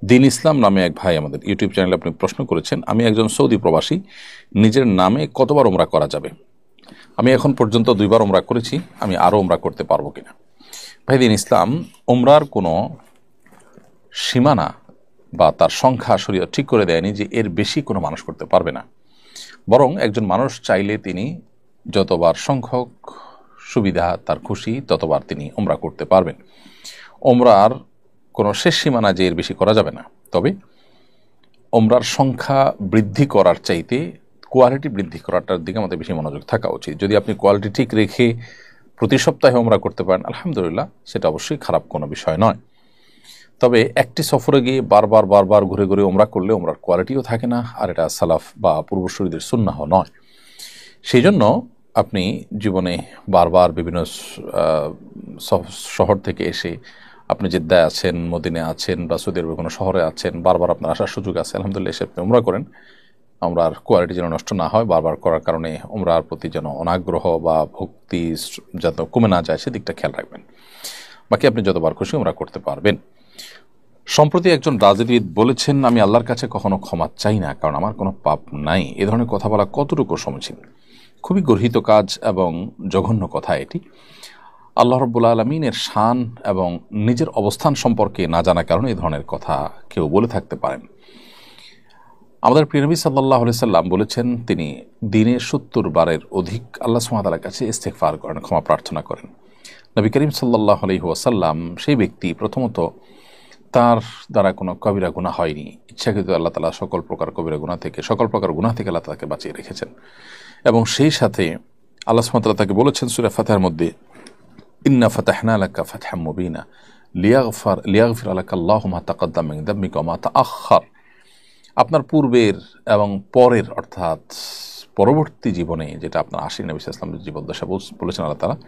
দিন ইসলাম নামে এক ভাই আমাদের ইউটিউব চ্যানেলে আপনি প্রশ্ন করেছেন, আমি একজন সৌদি প্রবাসী, নিজের নামে কতবার উমরা করা যাবে? আমি এখন পর্যন্ত 2বার উমরা করেছি, আমি আরও উমরা করতে পারবো কিনা? ভাই, দিন ইসলাম উমরার কোনো সীমানা বা তার সংখ্যা শরীয়ত ঠিক করে দেয়নি যে এর বেশি কোনো মানুষ করতে পারবে না। বরং একজন মানুষ চাইলে তিনি যতবার সংখ্যক সুবিধা তার খুশি ততবার তিনি উমরা করতে পারবেন। উমরার কোনো শেষ সীমানা যে এর বেশি করা যাবে না। তবে উমরার সংখ্যা বৃদ্ধি করার চাইতে কোয়ালিটি বৃদ্ধি করাটার দিকে আমাদের বেশি মনোযোগ থাকা উচিত। যদি আপনি কোয়ালিটি ঠিক রেখে প্রতি সপ্তাহে উমরা করতে পারেন, আলহামদুলিল্লাহ, সেটা অবশ্যই খারাপ কোনো বিষয় নয়। তবে একটি সফরে গিয়ে বারবার ঘুরে ঘুরে উমরা করলে উমরার কোয়ালিটিও থাকে না, আর এটা সালাফ বা পূর্বসূরীদের সুন্নাহ নয়। সেই জন্য আপনি জীবনে বারবার বিভিন্ন শহর থেকে এসে, আপনি জেদ্দায় আছেন, মদিনায় আছেন বা সৌদি আরবের কোনো শহরে আছেন, বারবার আপনার আসার সুযোগ আছে, আলহামদুলিল্লাহ এসে আপনি উমরা করেন। উমরার কোয়ালিটি যেন নষ্ট না হয়, বারবার করার কারণে উমরার প্রতি যেন অনাগ্রহ বা ভক্তি যাতে কমে না যায় সেদিকটা খেয়াল রাখবেন। বাকি আপনি যতবার খুশি উমরা করতে পারবেন। সম্প্রতি একজন রাজনীতিবিদ বলেছেন, আমি আল্লাহর কাছে কখনো ক্ষমা চাই না, কারণ আমার কোনো পাপ নাই। এ ধরনের কথা বলা কতটুকু সমীচীন? খুবই গর্হিত কাজ এবং জঘন্য কথা এটি। আল্লাহ রাব্বুল আলামিনের শান এবং নিজের অবস্থান সম্পর্কে না জানার কারণে এই ধরনের কথা কেউ বলে থাকতে পারেন। আমাদের প্রিয় নবী সাল্লাল্লাহু আলাইহি সাল্লাম বলেছেন, তিনি দিনে 70 বারের অধিক আল্লাহ সুবহানাহু ওয়া তাআলার কাছে ইস্তেগফার করেন, ক্ষমা প্রার্থনা করেন। নবী করিম সাল্লাল্লাহু আলাইহি ওয়াসাল্লাম সেই ব্যক্তি, প্রথমত তার দ্বারা কোনো কবিরা গুনাহ হয়নি, ইচ্ছাকৃত আল্লাহ তাআলা সকল প্রকার কবিরা গুনাহ থেকে, সকল প্রকার গুনাহ থেকে আল্লাহ তাকে বাঁচিয়ে রেখেছেন। এবং সেই সাথে আল্লাহ সুবহানাহু ওয়া তাআলা তাকে বলেছেন সূরা ফাতিহার মধ্যে, ইন্না ফাতাহনা লাকা ফাতহাম মুবিনা লিয়াগফির লাকা আল্লাহু মা তাকাদ্দাম মিন যামবিকা ওয়া মা তাআখার। আপনার পূর্বের এবং পরের, অর্থাৎ পরবর্তী জীবনে যেটা আপনার আশির নবী সাল্লাল্লাহু আলাইহি ওয়াসাল্লাম জীবদ্দশা বলেছেন আল্লাহ তাআলা,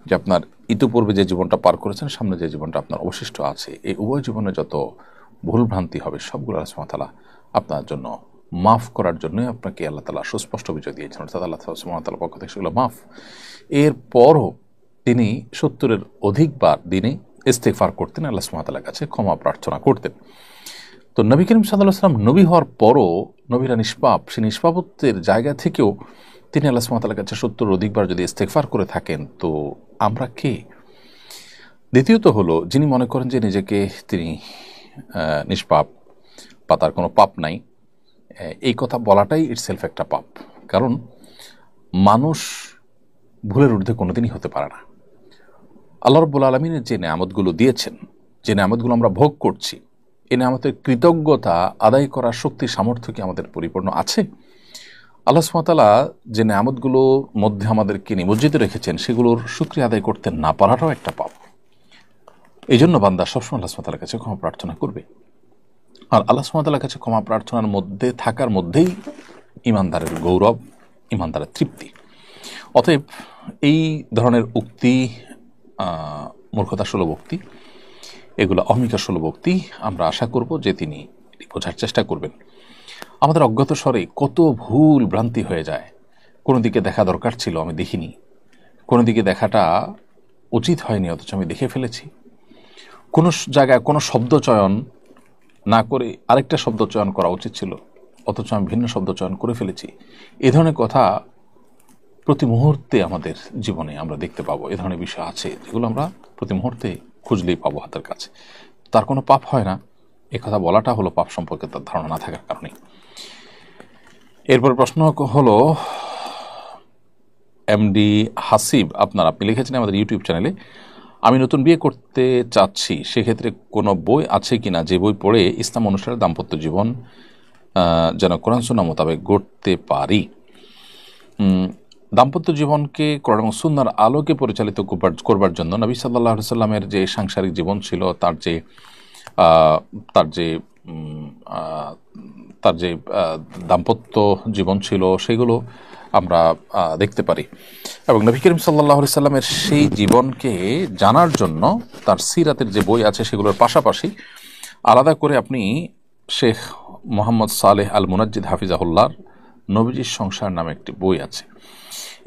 যে আপনার ইতিপূর্বে যে জীবনটা পার করেছেন, সামনে যে জীবনটা আপনার অবশিষ্ট আছে, এই উভয় জীবনে যত ভুলভ্রান্তি হবে সবগুলো আল্লাহ সুবহানাহু ওয়া তাআলা আপনার জন্য মাফ করার জন্য আপনাকে আল্লাহ তাআলা সুস্পষ্ট বিজয় দিয়েছেন, অর্থাৎ আল্লাহ সুবহানাহু ওয়া তাআলার পক্ষ থেকে সেগুলো মাফ। এরপরও তিনি 70-এর অধিকবার দিনে ইস্তেগফার করতেন, আল্লাহ সুবহানাহু ওয়া তাআলার কাছে ক্ষমা প্রার্থনা করতেন। তো নবী করিম সাল্লাল্লাহু আলাইহি ওয়াসাল্লাম নবী হওয়ার পরও নবীরা নিষ্পাপ, সেই নিষ্পাপত্বের জায়গা থেকেও তিনি আল্লাহ সুবহানাহু ওয়া তাআলার কাছে 70 অধিকবার যদি ইস্তেগফার করে থাকেন, তো আমরা কে? দ্বিতীয়ত হলো, যিনি মনে করেন যে নিজেকে তিনি নিষ্পাপ বা তার কোনো পাপ নাই, এই কথা বলাটাই ইটসেলফ একটা পাপ। কারণ মানুষ ভুলের ঊর্ধ্বে কোনোদিনই হতে পারে না। আল্লাহ রাব্বুল আলামিনের যে নেয়ামতগুলো দিয়েছেন, যে নেয়ামতগুলো আমরা ভোগ করছি, এই নেয়ামতের কৃতজ্ঞতা আদায় করার শক্তি সামর্থ্য কি আমাদের পরিপূর্ণ আছে? আল্লাহ সুবহানাহু ওয়া তাআলা যে নেয়ামতগুলোর মধ্যে আমাদেরকে নিমজ্জিত রেখেছেন, সেগুলোর শুকরিয়া আদায় করতে না পারাটাও একটা পাপ। এই জন্য বান্দা সবসময় আল্লাহ সুবহানাহু ওয়া তাআলার কাছে ক্ষমা প্রার্থনা করবে। আর আল্লাহ সুবহানাহু ওয়া তাআলার কাছে ক্ষমা প্রার্থনার মধ্যে থাকার মধ্যেই ইমানদারের গৌরব, ইমানদারের তৃপ্তি। অতএব এই ধরনের উক্তি মূর্খতা সুলভ উক্তি, এগুলো অহমিকা সুলভ উক্তি। আমরা আশা করব যে তিনি বোঝার চেষ্টা করবেন। আমাদের অজ্ঞাত স্বরে কত ভুল ভ্রান্তি হয়ে যায়। কোনো দিকে দেখা দরকার ছিল, আমি দেখিনি। কোনো দিকে দেখাটা উচিত হয়নি, অথচ আমি দেখে ফেলেছি। কোনো জায়গায় কোনো শব্দ চয়ন না করে আরেকটা শব্দ চয়ন করা উচিত ছিল, অথচ আমি ভিন্ন শব্দ চয়ন করে ফেলেছি। এ ধরনের কথা প্রতি মুহূর্তে আমাদের জীবনে আমরা দেখতে পাবো। এ ধরনের বিষয় আছে যেগুলো আমরা প্রতি মুহূর্তে খুঁজলেই পাবো হাতের কাছে। তার কোনো পাপ হয় না, এ কথা বলাটা হলো পাপ সম্পর্কে তার ধারণা না থাকার কারণে। এরপর প্রশ্ন হলো, এমডি হাসিব আপনি লিখেছেন আমাদের ইউটিউব চ্যানেলে, আমি নতুন বিয়ে করতে চাচ্ছি, সেক্ষেত্রে কোনো বই আছে কিনা যে বই পড়ে ইসলাম অনুসারে দাম্পত্য জীবন যেন কোরআন সুন্নাহ মোতাবেক গড়তে পারি? দাম্পত্য জীবনকে কোরআন এবং সুন্নাহর আলোকে পরিচালিত করবার জন্য নবী সাল্লাল্লাহু আলাইহি সাল্লামের যে সাংসারিক জীবন ছিল, তার যে দাম্পত্য জীবন ছিল, সেগুলো আমরা দেখতে পারি। এবং নবী করিম সাল্লাল্লাহু আলাইহি সাল্লামের সেই জীবনকে জানার জন্য তার সিরাতের যে বই আছে, সেগুলোর পাশাপাশি আলাদা করে আপনি শেখ মোহাম্মদ সালেহ আল মুনাজ্জিদ হাফিজাহুল্লাহর নবীজির সংসার নামে একটি বই আছে।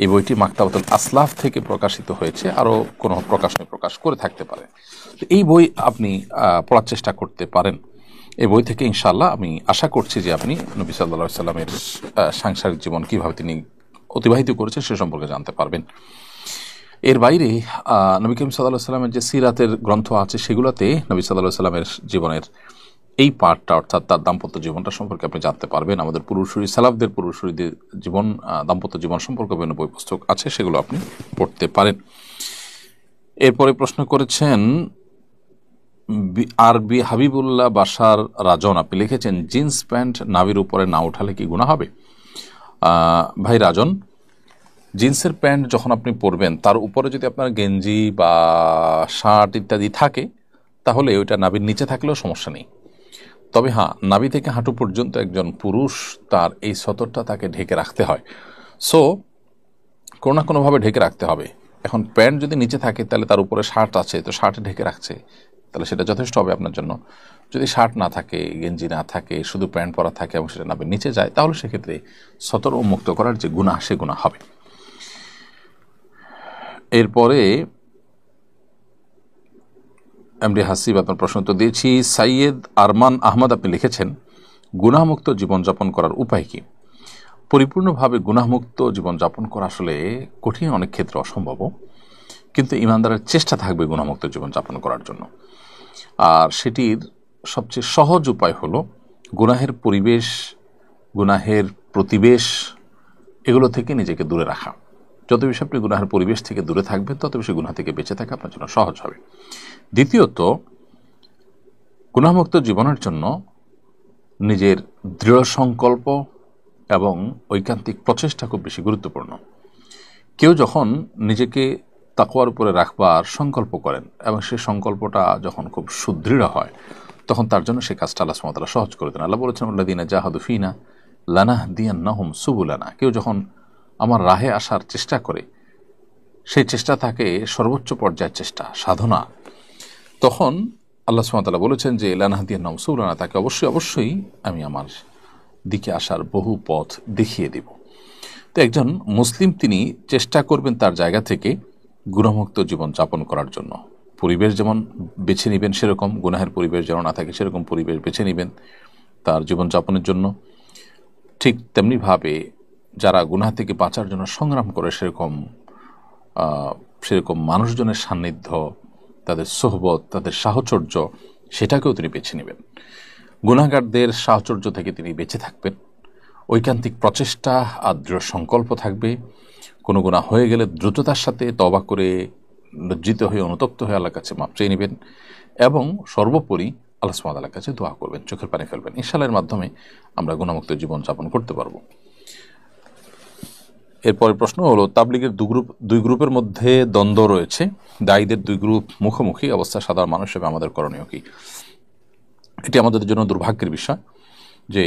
এই বইটি মাকতাবাতুল আসলাফ থেকে প্রকাশিত হয়েছে, আরও কোনো প্রকাশনে প্রকাশ করে থাকতে পারে। এই বই আপনি পড়ার চেষ্টা করতে পারেন। এই বই থেকে ইনশাআল্লাহ আমি আশা করছি যে আপনি নবী সাল্লাল্লাহু আলাইহি সাল্লামের সাংসারিক জীবন কিভাবে তিনি অতিবাহিত করেছেন সে সম্পর্কে জানতে পারবেন। এর বাইরে নবী করিম সাল্লাল্লাহু আলাইহি সাল্লামের যে সিরাতের গ্রন্থ আছে সেগুলোতে নবী সাল্লাল্লাহু আলাইহি সাল্লামের জীবনের এই পার্টটা অর্থাৎ তার দাম্পত্য জীবনটা সম্পর্কে আপনি জানতে পারবেন। আমাদের পূর্বসূরি সালাফদের পূর্বসূরিদের জীবন দাম্পত্য জীবন সম্পর্কে বিভিন্ন বই পুস্তক আছে, সেগুলো আপনি পড়তে পারেন। এরপরে প্রশ্ন করেছেন আরবি হাবিবুল্লাহ বাশার রাজন, আপনি লিখেছেন জিন্স প্যান্ট নাভির উপরে না উঠালে কি গুনাহ হবে? ভাই রাজন, জিন্সের প্যান্ট যখন আপনি পরবেন তার উপরে যদি আপনার গেঞ্জি বা শার্ট ইত্যাদি থাকে তাহলে ওইটা নাভির নিচে থাকলেও সমস্যা নেই। তবে হ্যাঁ, নাভি থেকে হাঁটু পর্যন্ত একজন পুরুষ তার এই সতরটা তাকে ঢেকে রাখতে হয়। সো কোনো না কোনোভাবে ঢেকে রাখতে হবে। এখন প্যান্ট যদি নিচে থাকে তাহলে তার উপরে শার্ট আছে, তো শার্টে ঢেকে রাখছে, তাহলে সেটা যথেষ্ট হবে আপনার জন্য। যদি শার্ট না থাকে, গেঞ্জি না থাকে, শুধু প্যান্ট পরা থাকে এবং সেটা নাভির নিচে যায়, তাহলে সেক্ষেত্রে সতর উন্মুক্ত করার যে গুনাহ সে গুনাহ হবে। এরপরে এমডি হাসিব আপনার প্রশ্ন তো দিয়েছি। সাইয়েদ আরমান আহমদ আপনি লিখেছেন গুনাহমুক্ত জীবনযাপন করার উপায় কি? পরিপূর্ণভাবে গুনাহমুক্ত জীবনযাপন করা আসলে কঠিন, অনেক ক্ষেত্রে অসম্ভব, কিন্তু ইমানদারের চেষ্টা থাকবে গুনাহমুক্ত জীবনযাপন করার জন্য। আর সেটির সবচেয়ে সহজ উপায় হলো গুনাহের পরিবেশ, গুনাহের প্রতিবেশ এগুলো থেকে নিজেকে দূরে রাখা। যত বেশি আপনি গুনাহের পরিবেশ থেকে দূরে থাকবেন তত বেশি গুনাহ থেকে বেঁচে থাকা আপনার জন্য সহজ হবে। দ্বিতীয়ত, গুনাহমুক্ত জীবনের জন্য নিজের দৃঢ় সংকল্প এবং ঐকান্তিক প্রচেষ্টা খুব বেশি গুরুত্বপূর্ণ। কেউ যখন নিজেকে তাকওয়ার উপরে রাখবার সংকল্প করেন এবং সেই সংকল্পটা যখন খুব সুদৃঢ় হয় তখন তার জন্য সেই কাজটা আল্লাহ সুবহানাহু ওয়া তাআলা সহজ করে দেন। আল্লাহ বলেছেন আল্লাযীনা জাহাদু ফীনা লানাহদিয়ান্নাহুম সুবুলানা, কেউ যখন আমার রাহে আসার চেষ্টা করে, সেই চেষ্টা থাকে সর্বোচ্চ পর্যায়ের চেষ্টা, সাধনা, তখন আল্লাহ সুবহানাহু ওয়া তাআলা বলেছেন যে লানাহদিয়ান্নাহুম সুবুলানা, তাকে অবশ্যই আমি আমার দিকে আসার বহু পথ দেখিয়ে দেব। তো একজন মুসলিম তিনি চেষ্টা করবেন তার জায়গা থেকে গুনাহমুক্ত জীবন যাপন করার জন্য। পরিবেশ যেমন বেছে নেবেন সেরকম, গুনাহের পরিবেশ যেন না থাকে সেরকম পরিবেশ বেছে নেবেন তার জীবনযাপনের জন্য। ঠিক তেমনিভাবে যারা গুনাহ থেকে বাঁচার জন্য সংগ্রাম করে সেরকম মানুষজনের সান্নিধ্য, তাদের সোহবত, তাদের সাহচর্য, সেটাকেও তিনি বেছে নেবেন। গুনাহগারদের সাহচর্য থেকে তিনি বেঁচে থাকবেন। ঐকান্তিক প্রচেষ্টা আর দৃঢ় সংকল্প থাকবে। কোনো গুনাহ হয়ে গেলে দ্রুততার সাথে তওবা করে লজ্জিত হয়ে অনুতপ্ত হয়ে আল্লাহর কাছে মাপ চেয়ে নেবেন এবং সর্বোপরি আল্লাহ সুবহানাহু ওয়া তাআলার কাছে দোয়া করবেন, চোখের পানি ফেলবেন। ইনশাআল্লাহর মাধ্যমে আমরা গুনাহমুক্ত জীবন যাপন করতে পারবো। এরপরে প্রশ্ন হলো তাবলীগের দুই গ্রুপের মধ্যে দ্বন্দ্ব রয়েছে, দায়ীদের দুই গ্রুপ মুখোমুখি অবস্থা, সাধারণ মানুষ হিসেবে আমাদের করণীয় কি? এটি আমাদের জন্য দুর্ভাগ্যের বিষয় যে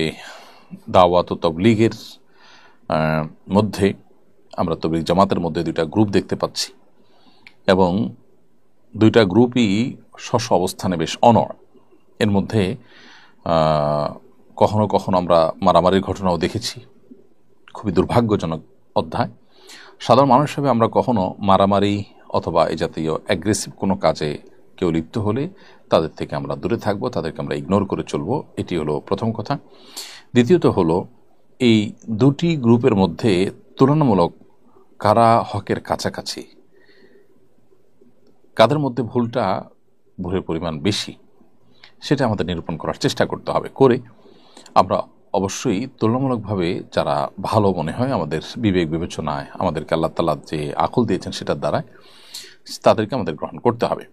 দাওয়াত ও তাবলীগের মধ্যে, আমরা তাবলীগ জামাতের মধ্যে দুইটা গ্রুপ দেখতে পাচ্ছি এবং দুইটা গ্রুপই স্ব অবস্থানে বেশ অনড়। এর মধ্যে কখনো কখনো আমরা মারামারির ঘটনাও দেখেছি, খুবই দুর্ভাগ্যজনক অধ্যায়। সাধারণ মানুষ হিসেবে আমরা কখনো মারামারি অথবা এই জাতীয় অ্যাগ্রেসিভ কোনো কাজে কেউ লিপ্ত হলে তাদের থেকে আমরা দূরে থাকবো, তাদেরকে আমরা ইগনোর করে চলবো, এটি হলো প্রথম কথা। দ্বিতীয়ত হলো এই দুটি গ্রুপের মধ্যে তুলনামূলক কারা হকের কাছাকাছি, কাদের মধ্যে ভুলের পরিমাণ বেশি, সেটা আমাদের নিরূপণ করার চেষ্টা করতে হবে। করে আমরা অবশ্যই তুলনামূলকভাবে যারা ভালো মনে হয় আমাদের বিবেক বিবেচনায়, আমাদেরকে আল্লাহ তাআলা যে আকল দিয়েছেন সেটার দ্বারা তাদেরকে আমাদের গ্রহণ করতে হবে।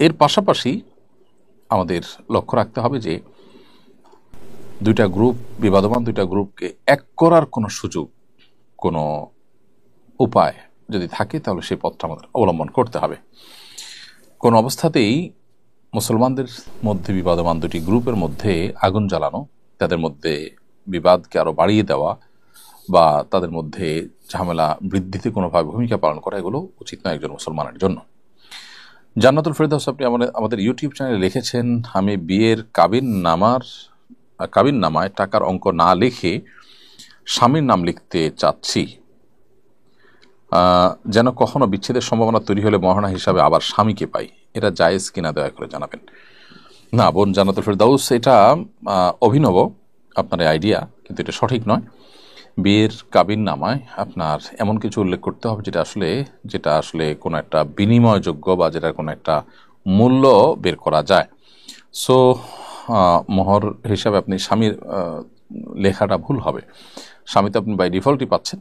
এর পাশাপাশি আমাদের লক্ষ্য রাখতে হবে যে দুইটা গ্রুপ, বিবাদমান দুইটা গ্রুপকে এক করার কোনো সুযোগ, কোনো উপায় যদি থাকে তাহলে সেই পথটা আমাদের অবলম্বন করতে হবে। কোন অবস্থাতেই মুসলমানদের মধ্যে বিবাদমান দুটি গ্রুপের মধ্যে আগুন জ্বালানো, তাদের মধ্যে বিবাদকে আরও বাড়িয়ে দেওয়া বা তাদের মধ্যে ঝামেলা বৃদ্ধিতে কোনোভাবে ভূমিকা পালন করা, এগুলো উচিত নয় একজন মুসলমানের জন্য। জান্নাতুল ফেরদাউস আপনি আমাদের ইউটিউব চ্যানেলে লিখেছেন, আমি বিয়ের কাবিননামায় টাকার অঙ্ক না লিখে স্বামীর নাম লিখতে চাচ্ছি, যেন কখনো বিচ্ছেদের সম্ভাবনা তৈরি হলে মহারণা হিসাবে আবার স্বামীকে পাই, এটা জায়েজ কিনা দয়া করে জানাবেন। না বোন জান্নাতুল ফেরদাউস এটা অভিনব আপনার আইডিয়া, কিন্তু এটা সঠিক নয়। বিয়ের কাবিন নামায় আপনার এমন কিছু উল্লেখ করতে হবে যেটা আসলে কোনো একটা বিনিময়যোগ্য বা যেটা কোনো একটা মূল্য বের করা যায়। সো মোহর হিসাবে আপনি স্বামীর লেখাটা ভুল হবে। স্বামী তো আপনি বাই ডিফল্টই পাচ্ছেন,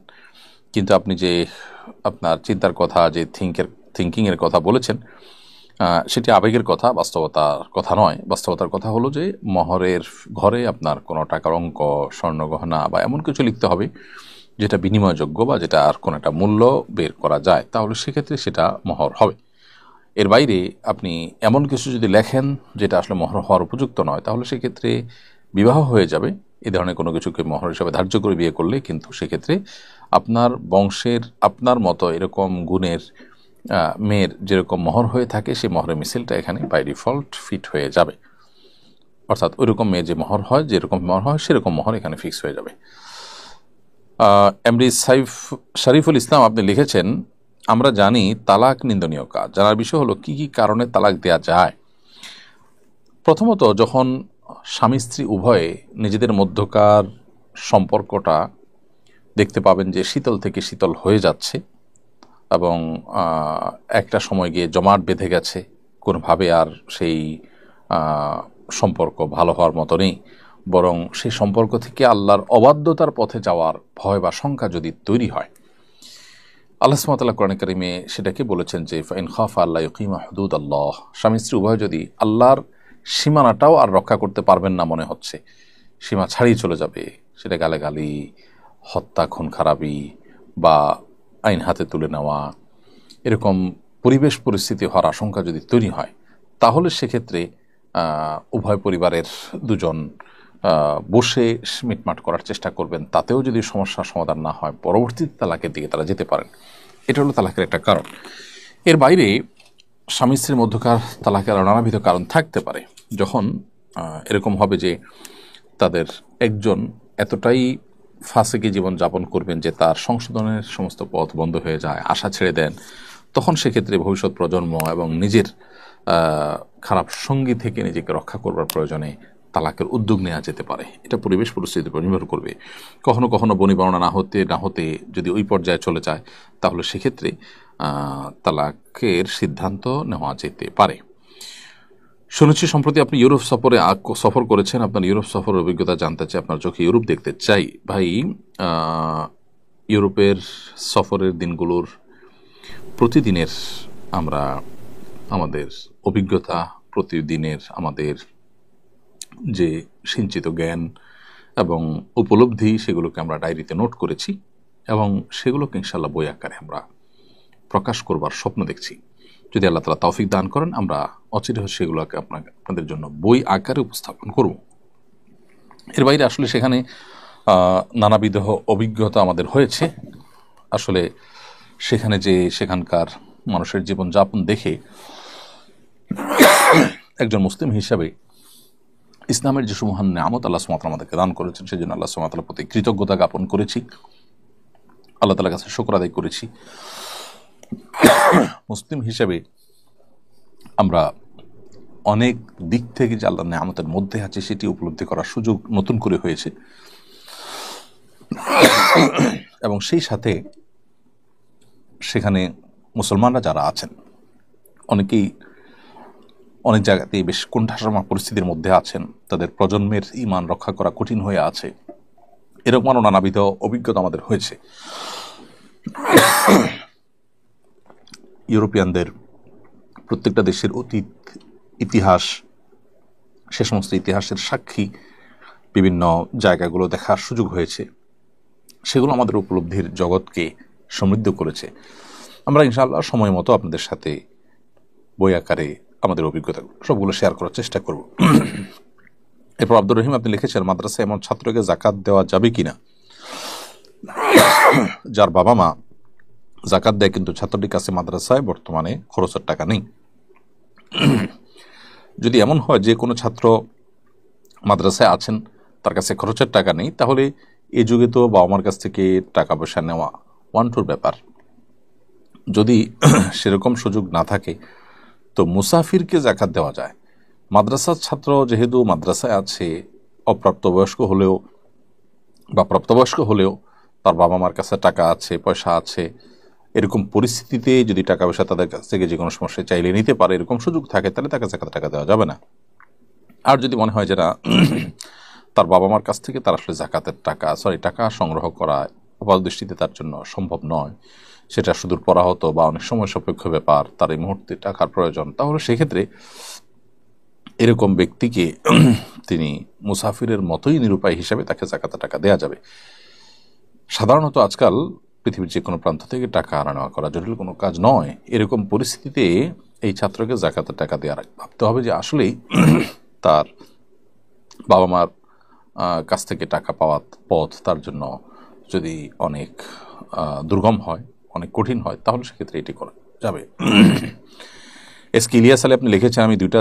কিন্তু আপনি যে আপনার চিন্তার কথা, যে থিঙ্কিংয়ের কথা বলেছেন, সেটি আবেগের কথা, বাস্তবতার কথা নয়। বাস্তবতার কথা হলো যে মোহরের ঘরে আপনার কোনো টাকার অঙ্ক, স্বর্ণগহনা বা এমন কিছু লিখতে হবে যেটা বিনিময়যোগ্য বা যেটা আর কোনো একটা মূল্য বের করা যায়, তাহলে সেক্ষেত্রে সেটা মোহর হবে। এর বাইরে আপনি এমন কিছু যদি লেখেন যেটা আসলে মোহর হওয়ার উপযুক্ত নয়, তাহলে সেক্ষেত্রে বিবাহ হয়ে যাবে। এ ধরনের কোনো কিছুকে মোহর হিসাবে ধার্য করে বিয়ে করলে কিন্তু সেক্ষেত্রে আপনার বংশের আপনার মতো এরকম গুণের মেয়ের যেরকম মোহর হয়ে থাকে, সেই মোহরের মিছিলটা এখানে বাই ডিফল্ট ফিট হয়ে যাবে। অর্থাৎ ওইরকম মেয়ে যে মোহর হয়, যেরকম মোহর হয় সেরকম মোহর এখানে ফিক্স হয়ে যাবে। এমডি শরীফুল ইসলাম আপনি লিখেছেন, আমরা জানি তালাক নিন্দনীয় কাজ। জানার বিষয় হলো কি কি কারণে তালাক দেয়া যায়। প্রথমত, যখন স্বামী স্ত্রী উভয়ে নিজেদের মধ্যকার সম্পর্কটা দেখতে পাবেন যে শীতল থেকে শীতল হয়ে যাচ্ছে এবং একটা সময় গিয়ে জমাট বেঁধে গেছে, কোনোভাবে আর সেই সম্পর্ক ভালো হওয়ার মতো নেই, বরং সেই সম্পর্ক থেকে আল্লাহর অবাধ্যতার পথে যাওয়ার ভয় বা শঙ্কা যদি তৈরি হয়, আল্লাহ সুবহানাহু ওয়া তাআলা কোরআনে কারিমে সেটাকে বলেছেন যে ফাইন খাফা আল্লা ইউকিমা হুদুদ আল্লাহ, স্বামী স্ত্রী উভয় যদি আল্লাহর সীমানাটাও আর রক্ষা করতে পারবেন না মনে হচ্ছে, সীমা ছাড়িয়ে চলে যাবে, সেটা গালাগালি, হত্যা, খুন খারাপি বা আইন হাতে তুলে নেওয়া, এরকম পরিবেশ পরিস্থিতি হওয়ার আশঙ্কা যদি তৈরি হয়, তাহলে সেক্ষেত্রে উভয় পরিবারের দুজন বসে মিটমাট করার চেষ্টা করবেন। তাতেও যদি সমস্যার সমাধান না হয়, পরবর্তী তালাকের দিকে তারা যেতে পারেন। এটা হলো তালাকের একটা কারণ। এর বাইরে স্বামী স্ত্রীর মধ্যকার তালাকের নানাবিধ কারণ থাকতে পারে। যখন এরকম হবে যে তাদের একজন এতটাই ফাঁসেকি জীবন যাপন করবেন যে তার সংশোধনের সমস্ত পথ বন্ধ হয়ে যায়, আশা ছেড়ে দেন, তখন সেক্ষেত্রে ভবিষ্যৎ প্রজন্ম এবং নিজের খারাপ সঙ্গী থেকে নিজেকে রক্ষা করবার প্রয়োজনে তালাকের উদ্যোগ নেওয়া যেতে পারে। এটা পরিবেশ পরিস্থিতির উপর নির্ভর করবে। কখনো কখনো বনিবর্ণনা না হতে যদি ওই পর্যায়ে চলে যায়, তাহলে সেক্ষেত্রে তালাকের সিদ্ধান্ত নেওয়া যেতে পারে। শুনেছি সম্প্রতি আপনি ইউরোপ সফর করেছেন, আপনার ইউরোপ সফরের অভিজ্ঞতা জানতে চাই, আপনার চোখে ইউরোপ দেখতে চাই। ভাই, ইউরোপের সফরের দিনগুলোর প্রতিদিনের আমরা আমাদের অভিজ্ঞতা, প্রতিদিনের আমাদের যে সঞ্চিত জ্ঞান এবং উপলব্ধি, সেগুলোকে আমরা ডায়েরিতে নোট করেছি এবং সেগুলোকে ইনশাআল্লাহ বই আকারে আমরা প্রকাশ করবার স্বপ্ন দেখছি। যদি আল্লাহ তাআলা তৌফিক দান করেন, আমরা অচিরে সেগুলোকে আপনাদের জন্য বই আকারে উপস্থাপন করব। এর বাইরে আসলে সেখানে নানাবিধ অভিজ্ঞতা আমাদের হয়েছে। আসলে সেখানে যে সেখানকার মানুষের জীবনযাপন দেখে একজন মুসলিম হিসাবে ইসলামের যে সুমহান নিয়ামত আল্লাহ সুবহানাহু ওয়া তাআলা আমাদেরকে দান করেছেন, সেই জন্য আল্লাহ সুবহানাহু ওয়া তাআলার প্রতি কৃতজ্ঞতা জ্ঞাপন করেছি, আল্লাহ তাআলার কাছে শুকর আদায় করেছি। মুসলিম হিসেবে আমরা অনেক দিক থেকে যে আল্লাহর নিয়ামতের মধ্যে আছে সেটি উপলব্ধি করার সুযোগ নতুন করে হয়েছে এবং সেই সাথে সেখানে মুসলমানরা যারা আছেন অনেকেই অনেক জায়গাতেই বেশ কোণঠাসা পরিস্থিতির মধ্যে আছেন, তাদের প্রজন্মের ঈমান রক্ষা করা কঠিন হয়ে আছে, এরকম আরও নানাবিধ অভিজ্ঞতা আমাদের হয়েছে। ইউরোপিয়ানদের প্রত্যেকটা দেশের অতীত ইতিহাস, সে সমস্ত ইতিহাসের সাক্ষী বিভিন্ন জায়গাগুলো দেখার সুযোগ হয়েছে, সেগুলো আমাদের উপলব্ধির জগৎকে সমৃদ্ধ করেছে। আমরা ইনশাআল্লাহ সময় মতো আপনাদের সাথে বই আকারে আমাদের অভিজ্ঞতা সবগুলো শেয়ার করার চেষ্টা করব। এরপর আব্দুর রহিম আপনি লিখেছেন, মাদ্রাসায় এমন ছাত্রকে জাকাত দেওয়া যাবে কিনা যার বাবা মা জাকাত দেয় কিন্তু ছাত্রটির কাছে মাদ্রাসায় বর্তমানে খরচের টাকা নেই। যদি এমন হয় যে কোনো ছাত্র মাদ্রাসায় আছেন, তার কাছে খরচের টাকা নেই, তাহলে এই যুগে তো বাবা মার কাছ থেকে টাকা পয়সা নেওয়া ওয়ান টুর ব্যাপার। যদি সেরকম সুযোগ না থাকে তো মুসাফিরকে জাকাত দেওয়া যায়। মাদ্রাসার ছাত্র যেহেতু মাদ্রাসায় আছে, অপ্রাপ্তবয়স্ক হলেও বা প্রাপ্তবয়স্ক হলেও তার বাবা মার কাছে টাকা আছে, পয়সা আছে, এরকম পরিস্থিতিতে যদি টাকা পয়সা তাদের কাছ থেকে যে কোনো সমস্যায় চাইলে নিতে পারে, এরকম সুযোগ থাকে, তাহলে তাকে যাকাতের টাকা দেওয়া যাবে না। আর যদি মনে হয় যে না, তার বাবা মার কাছ থেকে তার আসলে জাকাতের টাকা সংগ্রহ করা আপাত দৃষ্টিতে তার জন্য সম্ভব নয়, সেটা সুদূর পরাহত বা অনেক সময় সাপেক্ষ ব্যাপার, তার এই মুহূর্তে টাকার প্রয়োজন, তাহলে সেক্ষেত্রে এরকম ব্যক্তিকে তিনি মুসাফিরের মতোই নিরুপায় হিসাবে তাকে জাকাতের টাকা দেওয়া যাবে। সাধারণত আজকাল পৃথিবীর যে কোনো প্রান্ত থেকে টাকা আনা নেওয়া করা জটিল কোনো কাজ নয়। এরকম পরিস্থিতিতে এই ছাত্রকে জাকাতের টাকা দেওয়ার আগে ভাবতে হবে যে আসলেই তার বাবা মার কাছ থেকে টাকা পাওয়ার পথ তার জন্য যদি অনেক দুর্গম হয়, অনেক কঠিন হয়, তাহলে সেক্ষেত্রে এটি করা যাবে। এসকে ইলিয়াস আলী আপনি লিখেছেন, আমি 2টা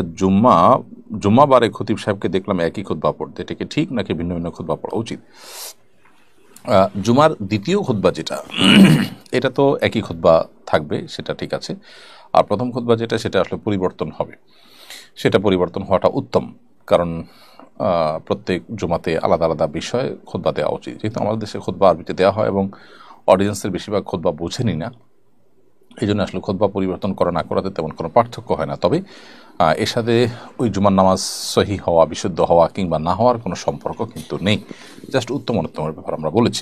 জুম্মাবারে খতিব সাহেবকে দেখলাম একই খুতবা পড়তে, এটা কি ঠিক নাকি ভিন্ন ভিন্ন খুতবা পড়া উচিত? জুমার দ্বিতীয় খুতবা যেটা, এটা তো একই খুতবা থাকবে, সেটা ঠিক আছে। আর প্রথম খুতবা যেটা, সেটা আসলে পরিবর্তন হবে, সেটা পরিবর্তন হওয়াটা উত্তম, কারণ প্রত্যেক জুমাতে আলাদা আলাদা বিষয়ে খুতবা দেওয়া উচিত। যেহেতু আমাদের দেশে খুতবা আরবিতে দেওয়া হয় এবং অডিয়েন্সের বেশিরভাগ খুতবা বোঝেনি না, এই জন্য আসলে খুতবা পরিবর্তন করা না করাতে তেমন কোনো পার্থক্য হয় না। তবে এর সাথে ওই জুমার নামাজ সহি হওয়া, বিশুদ্ধ হওয়া কিংবা না হওয়ার কোনো সম্পর্ক কিন্তু নেই, জাস্ট উত্তম অনুত্তমের ব্যাপার আমরা বলেছি।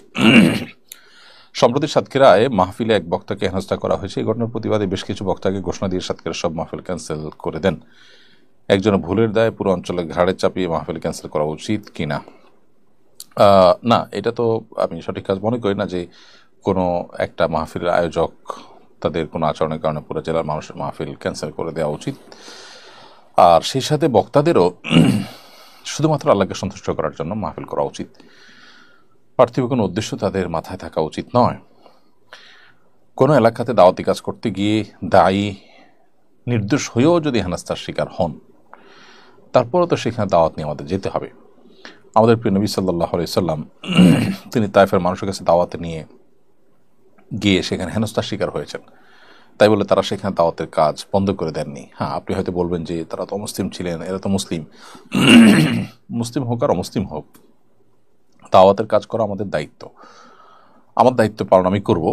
সম্প্রতি সাতক্ষীরায় মাহফিলে এক বক্তাকে হেনস্থা করা হয়েছে। এই ঘটনার প্রতিবাদে বেশ কিছু বক্তাকে ঘোষণা দিয়ে সাতক্ষীরা সব মাহফিল ক্যান্সেল করে দেন। একজনের ভুলের দায়ে পুরো অঞ্চলে ঘাড়ে চাপিয়ে মাহফিল ক্যান্সেল করা উচিত কিনা? না, এটা তো আমি সঠিক কাজ মনে করি না যে কোনো একটা মাহফিলের আয়োজক তাদের কোনো আচরণের কারণে পুরো জেলার মানুষের মাহফিল ক্যান্সেল করে দেওয়া উচিত। আর সেই সাথে বক্তাদেরও শুধুমাত্র আল্লাহকে সন্তুষ্ট করার জন্য মাহফিল করা উচিত, পার্থিব কোনো উদ্দেশ্য তাদের মাথায় থাকা উচিত নয়। কোনো এলাকাতে দাওয়াতি কাজ করতে গিয়ে দায়ী নির্দোষ হয়েও যদি হেনস্থার শিকার হন, তারপরও তো সেখানে দাওয়াত নিয়ে আমাদের যেতে হবে। আমাদের প্রিয় নবী সাল্লাল্লাহু আলাইহি সাল্লাম তিনি তায়েফের মানুষের কাছে দাওয়াতে নিয়ে গিয়ে সেখানে হেনস্থার শিকার হয়েছেন, তাই বলে তারা সেখানে দাওয়াতের কাজ বন্ধ করে দেননি। হ্যাঁ, আপনি হয়তো বলবেন যে তারা তো অমুসলিম ছিলেন, এরা তো মুসলিম। মুসলিম হোক আর অমুসলিম হোক, দাওয়াতের কাজ করা আমাদের দায়িত্ব, আমার দায়িত্ব পালন আমি করব।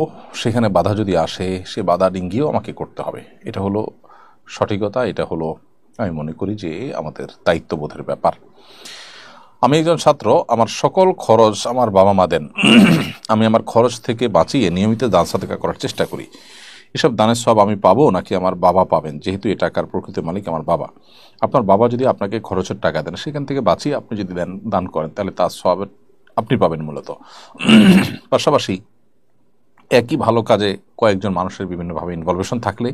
সেখানে বাধা যদি আসে, সে বাধা ডিঙ্গিয়েও আমাকে করতে হবে, এটা হলো সঠিকতা, এটা হলো আমি মনে করি যে আমাদের দায়িত্ববোধের ব্যাপার। আমি একজন ছাত্র, আমার সকল খরচ আমার বাবা মা দেন, আমি আমার খরচ থেকে বাঁচিয়ে নিয়মিত দান সাদেকা করার চেষ্টা করি। এসব দানের সব আমি পাবো নাকি আমার বাবা পাবেন? যেহেতু এই টাকার প্রকৃত মালিক আমার বাবা। আপনার বাবা যদি আপনাকে খরচের টাকা দেন, সেখান থেকে বাঁচিয়ে আপনি যদি দান করেন, তাহলে তার সব আপনি পাবেন মূলত। পাশাপাশি একই ভালো কাজে কয়েকজন মানুষের বিভিন্নভাবে ইনভলভেশন থাকলে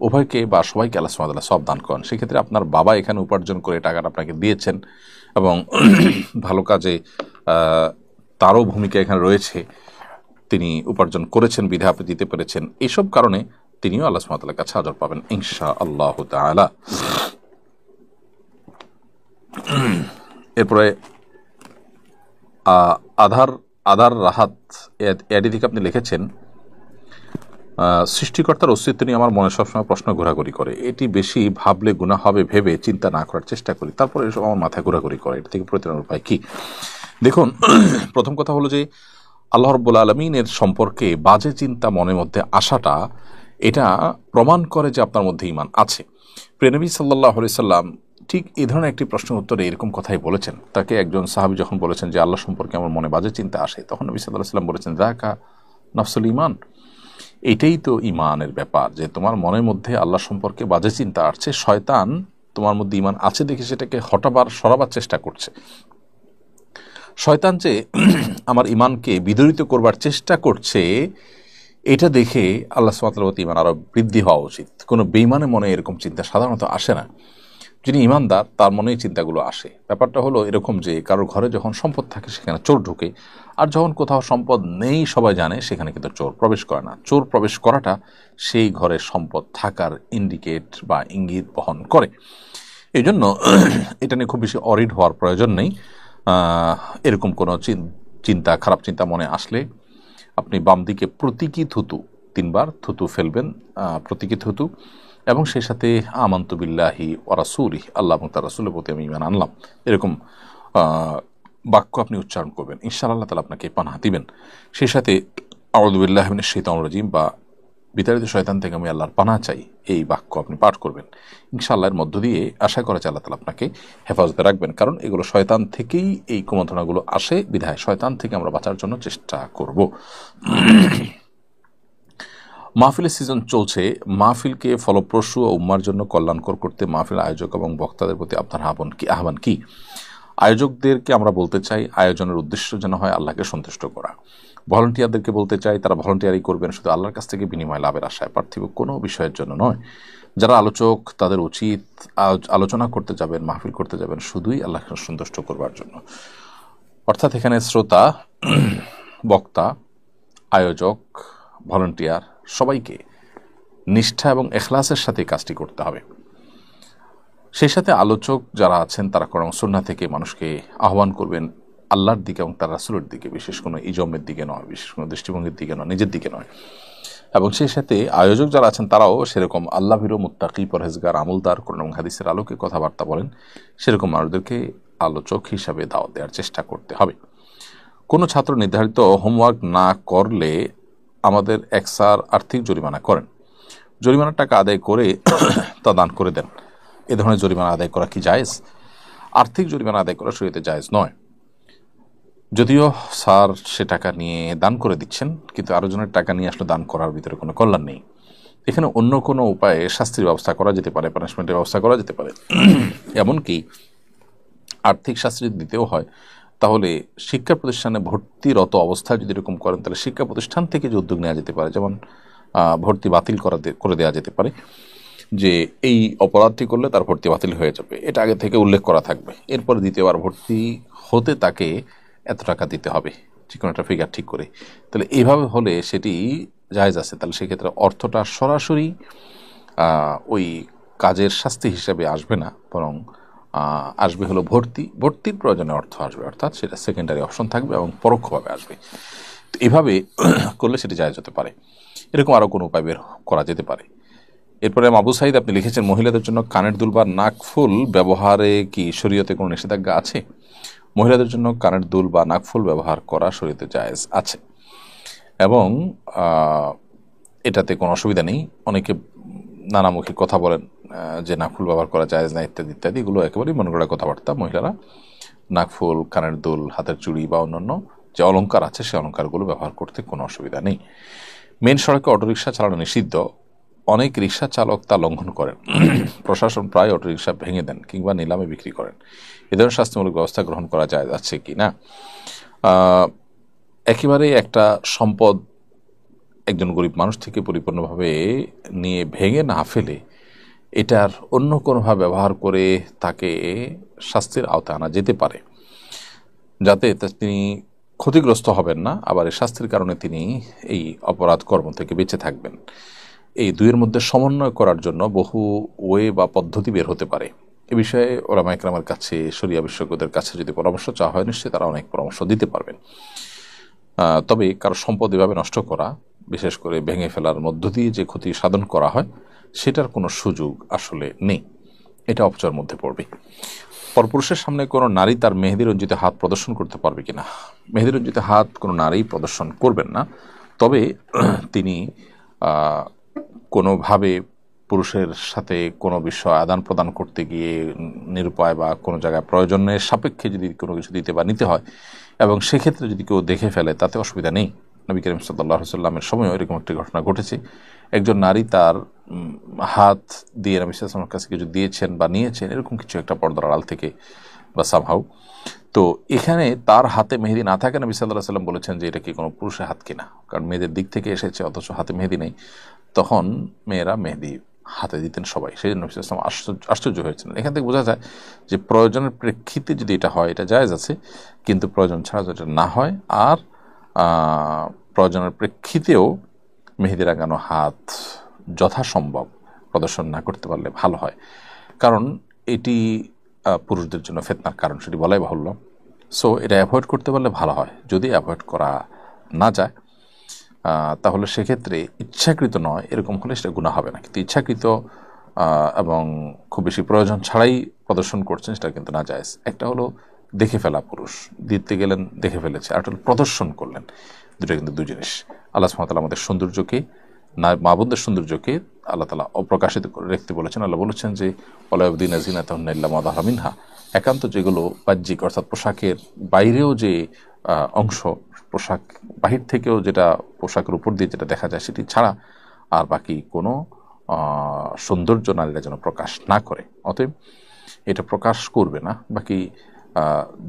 উভয়কে বা সবাইকে আল্লাহ সুবহানাহু ওয়া তাআলা সব দান করেন। সেক্ষেত্রে আপনার বাবা এখানে উপার্জন করে টাকাটা আপনাকে দিয়েছেন এবং ভালো কাজে তারও ভূমিকা এখানে রয়েছে, তিনি উপার্জন করেছেন বিধায় আপনি দিতে পেরেছেন, এইসব কারণে তিনিও আল্লাহ সুবহানাহু ওয়া তাআলার কাছে আজর পাবেন ইনশাআল্লাহ তাআলা। এরপরে আধার রাহাত এডি থেকে আপনি লিখেছেন, সৃষ্টিকর্তার অস্তিত্ব নিয়ে আমার মনে সবসময় প্রশ্ন ঘোরাঘুরি করে, এটি বেশি ভাবলে গুনাহ হবে ভেবে চিন্তা না করার চেষ্টা করি, তারপরে এসব আমার মাথায় ঘোরাঘুরি করে, এটা থেকে প্রতিরোধের উপায় কি? দেখুন, প্রথম কথা হলো যে আল্লাহ রাব্বুল আলামিনের সম্পর্কে বাজে চিন্তা মনের মধ্যে আসাটা, এটা প্রমাণ করে যে আপনার মধ্যে ঈমান আছে। প্রিয় নবী সাল্লাল্লাহু আলাইহি সাল্লাম ঠিক এই ধরনের একটি প্রশ্নের উত্তরে এরকম কথাই বলেছেন। তাকে একজন সাহাবী যখন বলেছেন যে আল্লাহ সম্পর্কে আমার মনে বাজে চিন্তা আসে, তখন নবী সাল্লাল্লাহু আলাইহি সাল্লাম বলেছেন, যাকা নাফসুল ঈমান, এটাই তো ঈমানের ব্যাপার, যে তোমার মনের মধ্যে আল্লাহ সম্পর্কে বাজে চিন্তা আসছে, শয়তান তোমার মধ্যে ঈমান আছে দেখে সেটাকে সরাবার চেষ্টা করছে। শয়তান যে আমার ঈমানকে বিদরিত করবার চেষ্টা করছে, এটা দেখে আল্লাহ সুবহানাহু ওয়া তাআলার প্রতি ঈমান আরো বৃদ্ধি হওয়া উচিত। কোনো বেঈমানের মনে এরকম চিন্তা সাধারণত আসে না, যিনি ঈমানদার তার মনেই চিন্তাগুলো আসে। ব্যাপারটা হলো এরকম যে কারোর ঘরে যখন সম্পদ থাকে সেখানে চোর ঢুকে, আর যখন কোথাও সম্পদ নেই সবাই জানে, সেখানে কিন্তু চোর প্রবেশ করে না। চোর প্রবেশ করাটা সেই ঘরে সম্পদ থাকার ইন্ডিকেট বা ইঙ্গিত বহন করে। এই জন্য এটা নিয়ে খুব বেশি অরিড হওয়ার প্রয়োজন নেই। এরকম কোনো চিন্তা, খারাপ চিন্তা মনে আসলে আপনি বাম দিকে প্রতীকী থুতু 3 বার থুতু ফেলবেন, প্রতীকী থুতু, এবং সেই সাথে আমান্তু বিল্লাহি ওয়া রাসূলিহি, আল্লাহ এবং তার রাসূলের প্রতি আমি ঈমান আনলাম, এরকম বাক্য আপনি উচ্চারণ করবেন। ইনশাআল্লাহ আল্লাহ তাআলা আপনাকে পানাহ দিবেন। সেই সাথে আউযু বিল্লাহি মিনাশ শাইতানির রাজিম বা বিতাড়িত শয়তান থেকে আমি আল্লাহর পানাহ চাই, এই বাক্য আপনি পাঠ করবেন। ইনশাআল্লাহ এর মধ্য দিয়ে আশা করা যায় আল্লাহ তাআলা আপনাকে হেফাজতে রাখবেন, কারণ এগুলো শয়তান থেকেই এই কুমন্ত্রণাগুলো আসে, বিধায় শয়তান থেকে আমরা বাঁচার জন্য চেষ্টা করব। মাহফিলের সিজন চলছে। মাহফিলকে ফলপ্রসূ ও উম্মার জন্য কল্যাণকর করতে মাহফিল আয়োজক এবং বক্তাদের প্রতি আপনার আহ্বান কি? আয়োজকদেরকে আমরা বলতে চাই, আয়োজনের উদ্দেশ্য যেন হয় আল্লাহকে সন্তুষ্ট করা। ভলান্টিয়ারদেরকে বলতে চাই, তারা ভলান্টিয়ারই করবেন শুধু আল্লাহর কাছ থেকে বিনিময় লাভের আশায়, পার্থিব কোনো বিষয়ের জন্য নয়। যারা আলোচক তাদের উচিত আলোচনা করতে যাবেন, মাহফিল করতে যাবেন শুধুই আল্লাহকে সন্তুষ্ট করবার জন্য। অর্থাৎ এখানে শ্রোতা, বক্তা, আয়োজক, ভলান্টিয়ার সবাইকে নিষ্ঠা এবং এখলাসের সাথে কাজটি করতে হবে। সেই সাথে আলোচক যারা আছেন তারা কোরআন সুন্নাহ থেকে মানুষকে আহ্বান করবেন আল্লাহর দিকে এবং তার রাসূলের দিকে, বিশেষ কোনো ইজমের দিকে নয়, বিশেষ কোনো দৃষ্টিভঙ্গির দিকে নয়, নিজের দিকে নয়। এবং সেই সাথে আয়োজক যারা আছেন তারাও সেরকম আল্লাহ ভীরু, মুত্তাকি, পরহেজগার, আমলদার, কোরআন এবং হাদিসের আলোকে কথাবার্তা বলেন, সেরকম মানুষদেরকে আলোচক হিসাবে দাওয়াত দেওয়ার চেষ্টা করতে হবে। কোনো ছাত্র নির্ধারিত হোমওয়ার্ক না করলে আমাদের স্যার আর্থিক জরিমানা করেন। জরিমানার টাকা আদায় করে তা দান করে দেন। এ ধরনের জরিমানা আদায় করা কি জায়েজ? আর্থিক জরিমানা আদায় করা শরীয়তে জায়েজ নয়। যদিও স্যার সে টাকা নিয়ে দান করে দিচ্ছেন, কিন্তু আরো জনের টাকা নিয়ে আসলে দান করার ভিতরে কোনো কল্যাণ নেই। এখানে অন্য কোনো উপায়ে শাস্তির ব্যবস্থা করা যেতে পারে, পানিশমেন্টের ব্যবস্থা করা যেতে পারে। এমনকি আর্থিক শাস্তি যদি দিতেও হয়, তাহলে শিক্ষা প্রতিষ্ঠানে ভর্তিরত অবস্থায় যদি এরকম করেন, তাহলে শিক্ষা প্রতিষ্ঠান থেকে যে উদ্যোগ নেওয়া যেতে পারে, যেমন ভর্তি বাতিল করে দেওয়া যেতে পারে, যে এই অপরাধটি করলে তার ভর্তি বাতিল হয়ে যাবে, এটা আগে থেকে উল্লেখ করা থাকবে। এরপরে দ্বিতীয়বার ভর্তি হতে তাকে এত টাকা দিতে হবে, যে কোনো একটা ফিগার ঠিক করে। তাহলে এইভাবে হলে সেটি জায়েজ আছে। তাহলে সেক্ষেত্রে অর্থটা সরাসরি ওই কাজের শাস্তি হিসাবে আসবে না, বরং আসবে হলো ভর্তির প্রয়োজনে অর্থ আসবে, অর্থাৎ সেটা সেকেন্ডারি অপশন থাকবে এবং পরোক্ষভাবে আসবে। তো এইভাবে করলে সেটি জায়েজ হতে পারে। এরকম আরও কোনো উপায় বের করা যেতে পারে। এরপরে আবু সাইদ আপনি লিখেছেন, মহিলাদের জন্য কানের দুল বা নাকফুল ব্যবহারে কি শরীয়তে কোনো নিষেধাজ্ঞা আছে? মহিলাদের জন্য কানের দুল বা নাকফুল ব্যবহার করা শরীয়তে জায়েজ আছে এবং এটাতে কোনো অসুবিধা নেই। অনেকে নানামুখী কথা বলেন যে নাকফুল ব্যবহার করা জায়েজ না ইত্যাদি ইত্যাদি, এগুলো একেবারেই মনে করা কথাবার্তা। মহিলারা নাকফুল, কানের দুল, হাতের চুড়ি বা অন্যান্য যে অলঙ্কার আছে সে অলঙ্কারগুলো ব্যবহার করতে কোনো অসুবিধা নেই। মেন সড়কে অটোরিকশা চালানো নিষিদ্ধ, অনেক রিক্সা চালক তা লঙ্ঘন করেন। প্রশাসন প্রায় অটোরিকশা ভেঙে দেন কিংবা নিলামে বিক্রি করেন। এ ধরনের শাস্তিমূলক ব্যবস্থা গ্রহণ করা যায় যাচ্ছে কি না? একেবারে একটা সম্পদ একজন গরিব মানুষ থেকে পরিপূর্ণভাবে নিয়ে ভেঙে না ফেলে এটার অন্য কোনোভাবে ব্যবহার করে তাকে শাস্তির আওতায় আনা যেতে পারে, যাতে তিনি ক্ষতিগ্রস্ত হবেন না, আবার এই শাস্তির কারণে তিনি এই অপরাধ কর্ম থেকে বেঁচে থাকবেন। এই দুইয়ের মধ্যে সমন্বয় করার জন্য বহু ওয়ে বা পদ্ধতি বের হতে পারে। এ বিষয়ে ওলামা ইকরামের কাছে, শরিয়া বিশেষজ্ঞদের কাছে যদি পরামর্শ চাওয়া হয়, নিশ্চয়ই তারা অনেক পরামর্শ দিতে পারবেন। তবে কারো সম্পদ এভাবে নষ্ট করা, বিশেষ করে ভেঙে ফেলার মধ্য দিয়ে যে ক্ষতি সাধন করা হয়, সেটার কোনো সুযোগ আসলে নেই, এটা অপচয়ের মধ্যে পড়বে। পরপুরুষের সামনে কোনো নারী তার মেহেদি রঞ্জিত হাত প্রদর্শন করতে পারবে কিনা? মেহেদি রঞ্জিত হাত কোনো নারী প্রদর্শন করবেন না, তবে তিনি কোনোভাবে পুরুষের সাথে কোনো বিষয় আদান প্রদান করতে গিয়ে নিরুপায় বা কোনো জায়গায় প্রয়োজনের সাপেক্ষে যদি কোনো কিছু দিতে বা নিতে হয়, এবং সেক্ষেত্রে যদি কেউ দেখে ফেলে, তাতে অসুবিধা নেই। নবী করিম সাল্লাল্লাহু আলাইহি ওয়াসাল্লামের সময়ও এরকম একটি ঘটনা ঘটেছে। একজন নারী তার হাত দিয়ে নবী সাল্লাল্লাহু আলাইহি ওয়াসাল্লামের কাছে কিছু দিয়েছেন বা নিয়েছেন, এরকম কিছু একটা পর্দার আড়াল থেকে বা সামহাউ। তো এখানে তার হাতে মেহেদি না থাকে, নবী সাল্লাল্লাহু আলাইহি ওয়াসাল্লাম বলেছেন যে এটা কি কোনো পুরুষের হাত কিনা, কারণ মেয়েদের দিক থেকে এসেছে অথচ হাতে মেহেদি নেই। তখন মেয়েরা মেহেদি হাতে দিতেন সবাই, সেই জন্য নবী সাল্লাল্লাহু আলাইহি ওয়াসাল্লাম আশ্চর্য হয়েছিলেন। এখান থেকে বোঝা যায় যে প্রয়োজনের প্রেক্ষিতে যদি এটা হয়, এটা জায়েজ আছে, কিন্তু প্রয়োজন ছাড়া যদি না হয়, আর প্রয়োজনের প্রেক্ষিতেও মেহেদি লাগানো হাত যথাসম্ভব প্রদর্শন না করতে পারলে ভালো হয়, কারণ এটি পুরুষদের জন্য ফিতনার কারণ, সেটি বলাই বাহুল্য। সো এটা অ্যাভয়েড করতে পারলে ভালো হয়। যদি অ্যাভয়েড করা না যায়, তাহলে সেক্ষেত্রে ইচ্ছাকৃত নয় এরকম হলে সেটা গুনাহ হবে না, কিন্তু ইচ্ছাকৃত এবং খুব বেশি প্রয়োজন ছাড়াই প্রদর্শন করছেন, সেটা কিন্তু নাজায়েজ। একটা হলো দেখে ফেলা, পুরুষ দিতে গেলেন দেখে ফেলেছে, আর একটা হলো প্রদর্শন করলেন, দুটো কিন্তু দুই জিনিস। আল্লাহ সুবহানাহু ওয়া তাআলা আমাদের সৌন্দর্যকে, মা বোনদের সৌন্দর্যকে আল্লাহ তাআলা অপ্রকাশিত করে রাখতে বলেছেন। আল্লাহ বলেছেন যে ওয়ালা ইউবদিনা যিনাতাহুন্না ইল্লা মা যাহারা মিনহা, একান্ত যেগুলো বাহ্যিক অর্থাৎ পোশাকের বাইরেও যে অংশ, পোশাক বাহির থেকেও যেটা পোশাকের উপর দিয়ে যেটা দেখা যায় সেটি ছাড়া আর বাকি কোনো সৌন্দর্য নারীরা যেন প্রকাশ না করে। অতএব এটা প্রকাশ করবে না। বাকি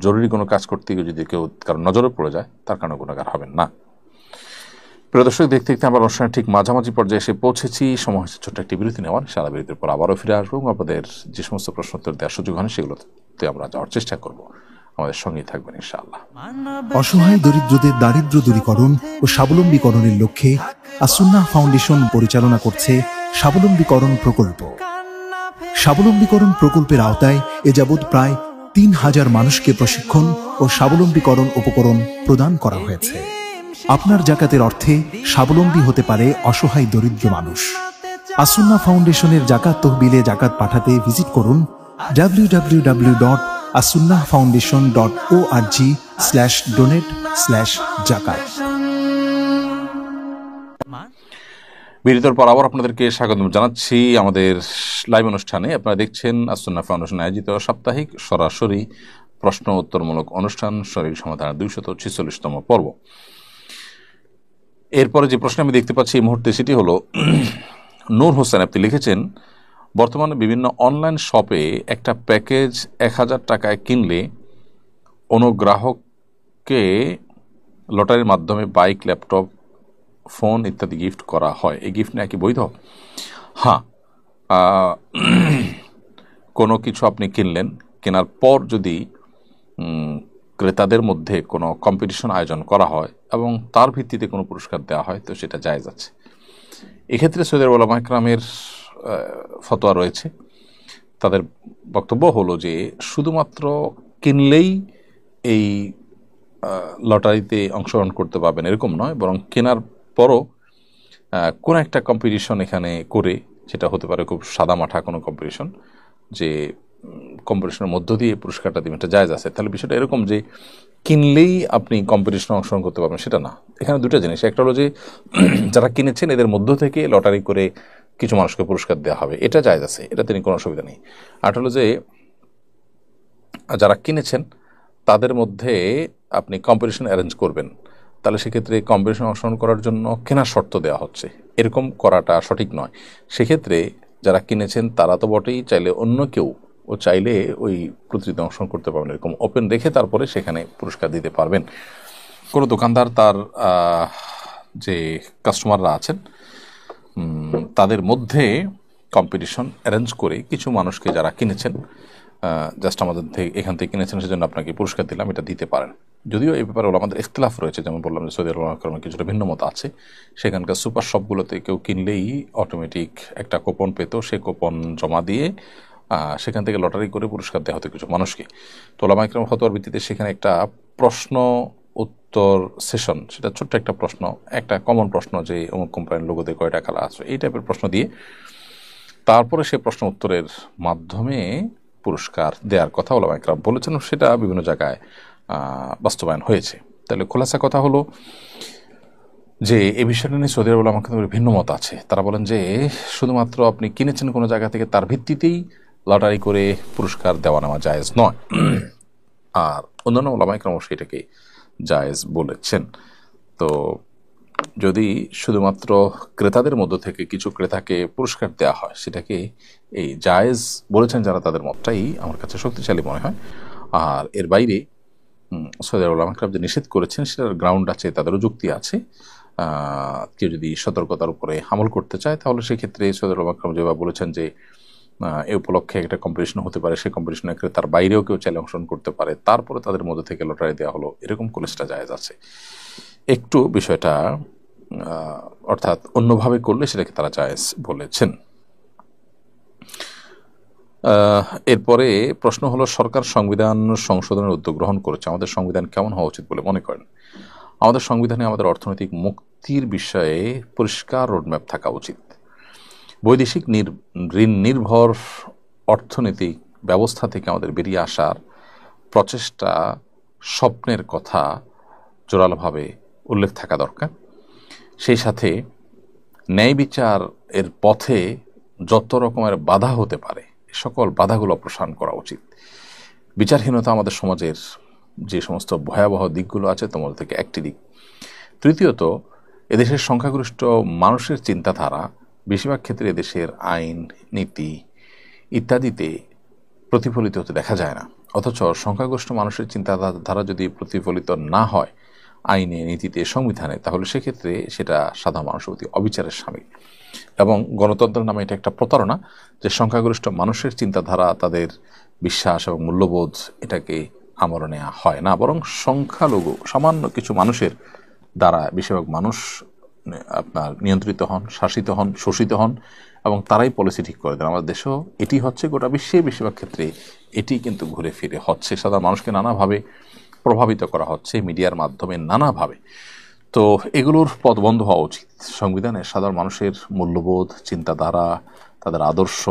জরুরি কোনো কাজ করতে গিয়ে যদি কেউ কারণ নজরে পড়ে যায়, তার কারণে গুনাহগার হবেন না। প্রিয় দর্শক, দেখতে দেখতে আমরা অনুষ্ঠানের ঠিক মাঝামাঝি পর্যায়ে এসে পৌঁছেছি। সময় হচ্ছে ছোট্ট একটি বিরতি নেওয়ার। সারা বিরতির পর আবারও ফিরে আসবো। আপনাদের যে সমস্ত প্রশ্ন উত্তর দেওয়ার সুযোগ হয় সেগুলোতে আমরা যাওয়ার চেষ্টা করব। আমাদের সঙ্গেই থাকবেন ইনশাআল্লাহ। অসহায় দরিদ্রদের দারিদ্র দূরীকরণ ও স্বাবলম্বীকরণের লক্ষ্যে আস-সুন্নাহ ফাউন্ডেশন পরিচালনা করছে স্বাবলম্বীকরণ প্রকল্প। স্বাবলম্বীকরণ প্রকল্পের আওতায় এ যাবৎ প্রায় ৩,০০০ মানুষকে প্রশিক্ষণ ও স্বাবলম্বীকরণ উপকরণ প্রদান করা হয়েছে। আপনার জাকাতের অর্থে স্বাবলম্বী হতে পারে অসহায় দরিদ্র মানুষ। আস-সুন্নাহ ফাউন্ডেশনের জাকাত তহবিলে জাকাত পাঠাতে ভিজিট করুন www.asunnahfoundation.org/donate/zakat। বিরতির পর আবার আপনাদেরকে স্বাগত জানাচ্ছি আমাদের লাইভ অনুষ্ঠানে। আপনারা দেখছেন আস-সুন্নাহ ফাউন্ডেশন আয়োজিত সাপ্তাহিক সরাসরি প্রশ্ন উত্তরমূলক অনুষ্ঠান শরীর সমাধানের 246তম পর্ব। এরপরে যে প্রশ্ন আমি দেখতে পাচ্ছি এই মুহূর্তে সেটি হলো, নূর হোসেন আপনি লিখেছেন, বর্তমানে বিভিন্ন অনলাইন শপে একটা প্যাকেজ ১,০০০ টাকায় কিনলে অনুগ্রাহককে লটারির মাধ্যমে বাইক, ল্যাপটপ, ফোন ইত্যাদি গিফট করা হয়। এই গিফট নেওয়া কি বৈধ? হ্যাঁ, কোনো কিছু আপনি কিনলেন, কেনার পর যদি ক্রেতাদের মধ্যে কোনো কম্পিটিশন আয়োজন করা হয় এবং তার ভিত্তিতে কোনো পুরস্কার দেওয়া হয়, তো সেটা জায়েজ আছে। এক্ষেত্রে সৌদি আরব উলামা ইকরামের ফতোয়া রয়েছে। তাদের বক্তব্য হলো যে শুধুমাত্র কিনলেই এই লটারিতে অংশগ্রহণ করতে পারবেন এরকম নয়, বরং কেনার পরও কোনো একটা কম্পিটিশন এখানে করে, সেটা হতে পারে খুব সাদামাঠা কোনো কম্পিটিশন, যে কম্পিটিশনের মধ্য দিয়ে পুরস্কারটা দিবেন, এটা জায়েজ আছে। তাহলে বিষয়টা এরকম যে কিনলেই আপনি কম্পিটিশনে অংশগ্রহণ করতে পারবেন সেটা না। এখানে দুটো জিনিস, একটা হলো যে যারা কিনেছেন এদের মধ্য থেকে লটারি করে কিছু মানুষকে পুরস্কার দেওয়া হবে, এটা জায়েজ আছে, এটা তিনি কোনো অসুবিধা নেই। আর হলো যে যারা কিনেছেন তাদের মধ্যে আপনি কম্পিটিশন অ্যারেঞ্জ করবেন, তাহলে সেক্ষেত্রে কম্পিটিশন অংশগ্রহণ করার জন্য কেনার শর্ত দেওয়া হচ্ছে, এরকম করাটা সঠিক নয়। সেক্ষেত্রে যারা কিনেছেন তারা তো বটেই, চাইলে অন্য কেউ ও চাইলে ওই প্রতিযোগিতায় অংশগ্রহণ করতে পারবেন, এরকম ওপেন রেখে তারপরে সেখানে পুরস্কার দিতে পারবেন। কোনো দোকানদার তার যে কাস্টমাররা আছেন তাদের মধ্যে কম্পিটিশন অ্যারেঞ্জ করে কিছু মানুষকে যারা কিনেছেন, জাস্ট আমাদের এখান থেকে কিনেছেন সেজন্য আপনাকে পুরস্কার দিলাম, এটা দিতে পারেন। যদিও এই ব্যাপারে আমাদের ইখতিলাফ রয়েছে, যেমন বললাম যে সৌদি আরব কিছুটা ভিন্ন মত আছে। সেখানকার সুপার শপগুলোতে কেউ কিনলেই অটোমেটিক একটা কুপন পেত, সেই কুপন জমা দিয়ে সেখান থেকে লটারি করে পুরস্কার দেওয়া হতো কিছু মানুষকে। তো উলামা ইকরাম ফতোয়ার ভিত্তিতে সেখানে একটা প্রশ্ন উত্তর সেশন, সেটা ছোট্ট একটা প্রশ্ন, একটা কমন প্রশ্ন যে অমুক কোম্পানির লোগোতে কয়টা কালার আছে, এই টাইপের প্রশ্ন দিয়ে তারপরে সেই প্রশ্ন উত্তরের মাধ্যমে পুরস্কার দেওয়ার কথা উলামা ইকরাম বলেছেন, সেটা বিভিন্ন জায়গায় বাস্তবায়ন হয়েছে। তাহলে খোলাসা কথা হলো যে এই বিষয়টা নিয়ে সৌদি আরব উলামা ইকরামের ভিন্ন মত আছে। তারা বলেন যে শুধুমাত্র আপনি কিনেছেন কোনো জায়গা থেকে, তার ভিত্তিতেই লটারি করে পুরস্কার দেওয়া নেওয়া জায়েজ নয়। আর অন্যান্য উলামা ইকরাম সেটাকে জায়েজ বলেছেন। তো যদি শুধুমাত্র ক্রেতাদের মধ্য থেকে কিছু ক্রেতাকে পুরস্কার দেওয়া হয়, সেটাকে এই জায়েজ বলেছেন যারা, তাদের মতটাই আমার কাছে শক্তিশালী মনে হয়। আর এর বাইরে সৌদি আরব উলামা ইকরাম যে নিষেধ করেছেন সেটার গ্রাউন্ড আছে, তাদেরও যুক্তি আছে। কেউ যদি সতর্কতার উপরে আমল করতে চায় তাহলে সেক্ষেত্রে সৌদি আরব উলামা ইকরাম যেভাবে বলেছেন যে এ উপলক্ষে একটা কম্পিটিশন হতে পারে, সেই কম্পিটিশনে তার বাইরেও কেউ চাইলে অংশগ্রহণ করতে পারে, তারপরে তাদের মধ্যে থেকে লটারি দেওয়া হলো, এরকম কলেজটা জায়েজ আছে। একটু বিষয়টা অর্থাৎ অন্যভাবে করলে সেটাকে তারা জায়েজ বলেছেন। এরপরে প্রশ্ন হলো, সরকার সংবিধান সংশোধনের উদ্যোগ গ্রহণ করেছে, আমাদের সংবিধান কেমন হওয়া উচিত বলে মনে করেন? আমাদের সংবিধানে আমাদের অর্থনৈতিক মুক্তির বিষয়ে পরিষ্কার রোডম্যাপ থাকা উচিত। বৈদেশিক ঋণ নির্ভর অর্থনৈতিক ব্যবস্থা থেকে আমাদের বেরিয়ে আসার প্রচেষ্টা, স্বপ্নের কথা জোরালোভাবে উল্লেখ থাকা দরকার। সেই সাথে ন্যায় বিচার এর পথে যত রকমের বাধা হতে পারে সকল বাধাগুলো অপসারণ করা উচিত। বিচারহীনতা আমাদের সমাজের যে সমস্ত ভয়াবহ দিকগুলো আছে তার মধ্যে থেকে একটি দিক। তৃতীয়ত, এদেশের সংখ্যাগরিষ্ঠ মানুষের চিন্তাধারা বেশিরভাগ ক্ষেত্রে এদেশের আইন, নীতি ইত্যাদিতে প্রতিফলিত হতে দেখা যায় না। অথচ সংখ্যাগরিষ্ঠ মানুষের চিন্তাধারা যদি প্রতিফলিত না হয় আইনে, নীতিতে, সংবিধানে, তাহলে সেক্ষেত্রে সেটা সাধারণ মানুষের প্রতি অবিচারের শামিল। এবং গণতন্ত্রের নামে এটা একটা প্রতারণা যে সংখ্যাগরিষ্ঠ মানুষের চিন্তাধারা, তাদের বিশ্বাস এবং মূল্যবোধ এটাকে আমলে নেওয়া হয় না, বরং সংখ্যালঘু সামান্য কিছু মানুষের দ্বারা বেশিরভাগ মানুষ আপনার নিয়ন্ত্রিত হন, শাসিত হন, শোষিত হন এবং তারাই পলিসি ঠিক করে দেন। আমাদের দেশেও এটি হচ্ছে, গোটা বিশ্বে বেশিরভাগ ক্ষেত্রে এটি কিন্তু ঘুরে ফিরে হচ্ছে। সাধারণ মানুষকে নানাভাবে প্রভাবিত করা হচ্ছে মিডিয়ার মাধ্যমে নানাভাবে। তো এগুলোর পথ বন্ধ হওয়া উচিত। সংবিধানে সাধারণ মানুষের মূল্যবোধ, চিন্তাধারা, তাদের আদর্শ,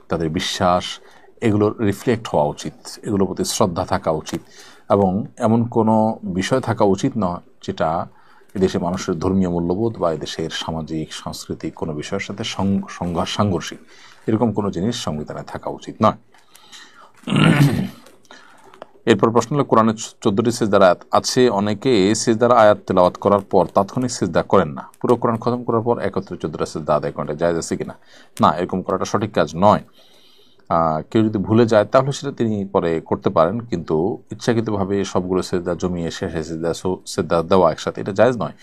তাদের বিশ্বাস এগুলোর রিফ্লেক্ট হওয়া উচিত, এগুলোর প্রতি শ্রদ্ধা থাকা উচিত এবং এমন কোনো বিষয় থাকা উচিত নয় যেটা এদেশের মানুষের ধর্মীয় মূল্যবোধ বা এদেশের সামাজিক সাংস্কৃতিক কোনো বিষয়ের সাথে সাংঘর্ষিক, এরকম কোনো জিনিস সংবিধানে থাকা উচিত নয়। এরপর প্রশ্ন হলো, কোরআনের 14টি সিজদার আয়াত আছে, অনেকে সিজদার আয়াত তেলাওয়াত করার পর তাৎক্ষণিক সিজদা করেন না, পুরো কোরআন খতম করার পর একত্রে 14টা সিজদা আদায় করাটা জায়েজ আছে কিনা? না, এরকম করাটা সঠিক কাজ নয়। কেউ যদি ভুলে যায় তাহলে সেটা তিনি পরে করতে পারেন, কিন্তু ইচ্ছাকৃতভাবে সবগুলো সিজদা জমিয়ে শেষে সিজদা দেওয়া একসাথে এটা জায়েজ নয়।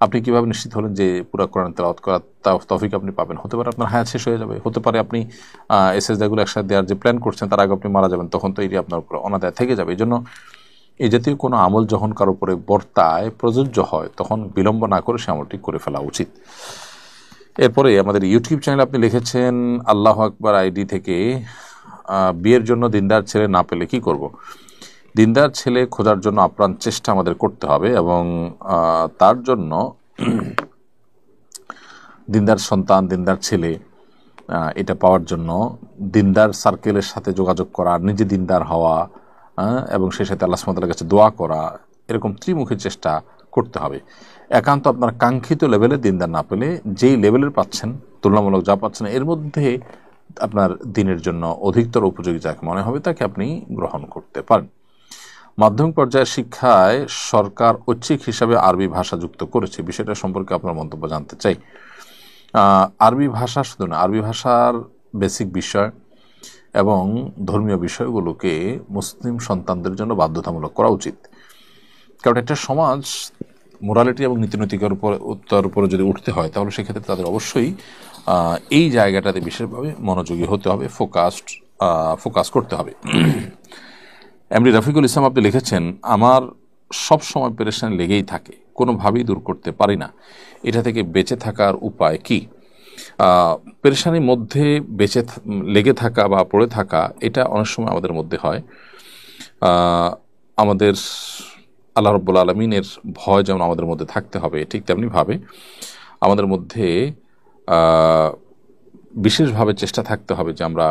আপনি কিভাবে নিশ্চিত হলেন যে পুরো কোরআন তেলাওয়াত করার তৌফিক আপনি পাবেন? হতে পারে আপনার হায়াত শেষ হয়ে যাবে, হতে পারে আপনি এই সিজদাগুলো একসাথে দেওয়ার যে প্ল্যান করছেন তার আগে আপনি মারা যাবেন, তখন তো এটি আপনার উপর অনাদায় থেকে যাবে। এই জন্য এই জাতীয় কোনো আমল যখন কারো উপরে বর্তায়, প্রযোজ্য হয়, তখন বিলম্ব না করে সে আমলটি করে ফেলা উচিত। এরপরে আমাদের ইউটিউব চ্যানেলে আপনি লিখেছেন, আল্লাহ আকবার আইডি থেকে বিয়ের জন্য দিনদার ছেলে না পেলে কি করব? দিনদার ছেলে খোঁজার জন্য আপ্রাণ চেষ্টা আমাদের করতে হবে এবং তার জন্য দিনদার সন্তান, দিনদার ছেলে এটা পাওয়ার জন্য দিনদার সার্কেলের সাথে যোগাযোগ করা, নিজে দিনদার হওয়া এবং সেই সাথে আল্লাহ সুবহানাহু ওয়া তাআলার কাছে দোয়া করা, এরকম ত্রিমুখী চেষ্টা করতে হবে। একান্ত আপনার কাঙ্ক্ষিত লেভেলে দিনদার না পেলে যেই লেভেলের পাচ্ছেন, তুলনামূলক যা পাচ্ছেন এর মধ্যে আপনার দিনের জন্য অধিকতর উপযোগী যাকে মনে হবে তাকে আপনি গ্রহণ করতে পারেন। মাধ্যমিক পর্যায়ের শিক্ষায় সরকার ঐচ্ছিক হিসাবে আরবি ভাষা যুক্ত করেছে, বিষয়টা সম্পর্কে আপনার মন্তব্য জানতে চাই। আরবি ভাষা শুধু না, আরবি ভাষার বেসিক বিষয় এবং ধর্মীয় বিষয়গুলোকে মুসলিম সন্তানদের জন্য বাধ্যতামূলক করা উচিত। কারণ একটা সমাজ মোরালিটি এবং নীতিনৈতিকের উপরে যদি উঠতে হয় তাহলে সেক্ষেত্রে তাদের অবশ্যই এই জায়গাটাতে বিশেষভাবে মনোযোগী হতে হবে, ফোকাস করতে হবে। এমডি রফিকুল ইসলাম আপনি লিখেছেন, আমার সব সময় পেরেশানি লেগেই থাকে, কোনোভাবেই দূর করতে পারি না, এটা থেকে বেঁচে থাকার উপায় কি? পেরেশানির মধ্যে লেগে থাকা বা পড়ে থাকা এটা অনেক সময় আমাদের মধ্যে হয়। আমাদের আল্লাহ রাব্বুল আলামিনের ভয় যেমন আমাদের মধ্যে থাকতে হবে, ঠিক তেমনিভাবে আমাদের মধ্যে বিশেষভাবে চেষ্টা থাকতে হবে যে আমরা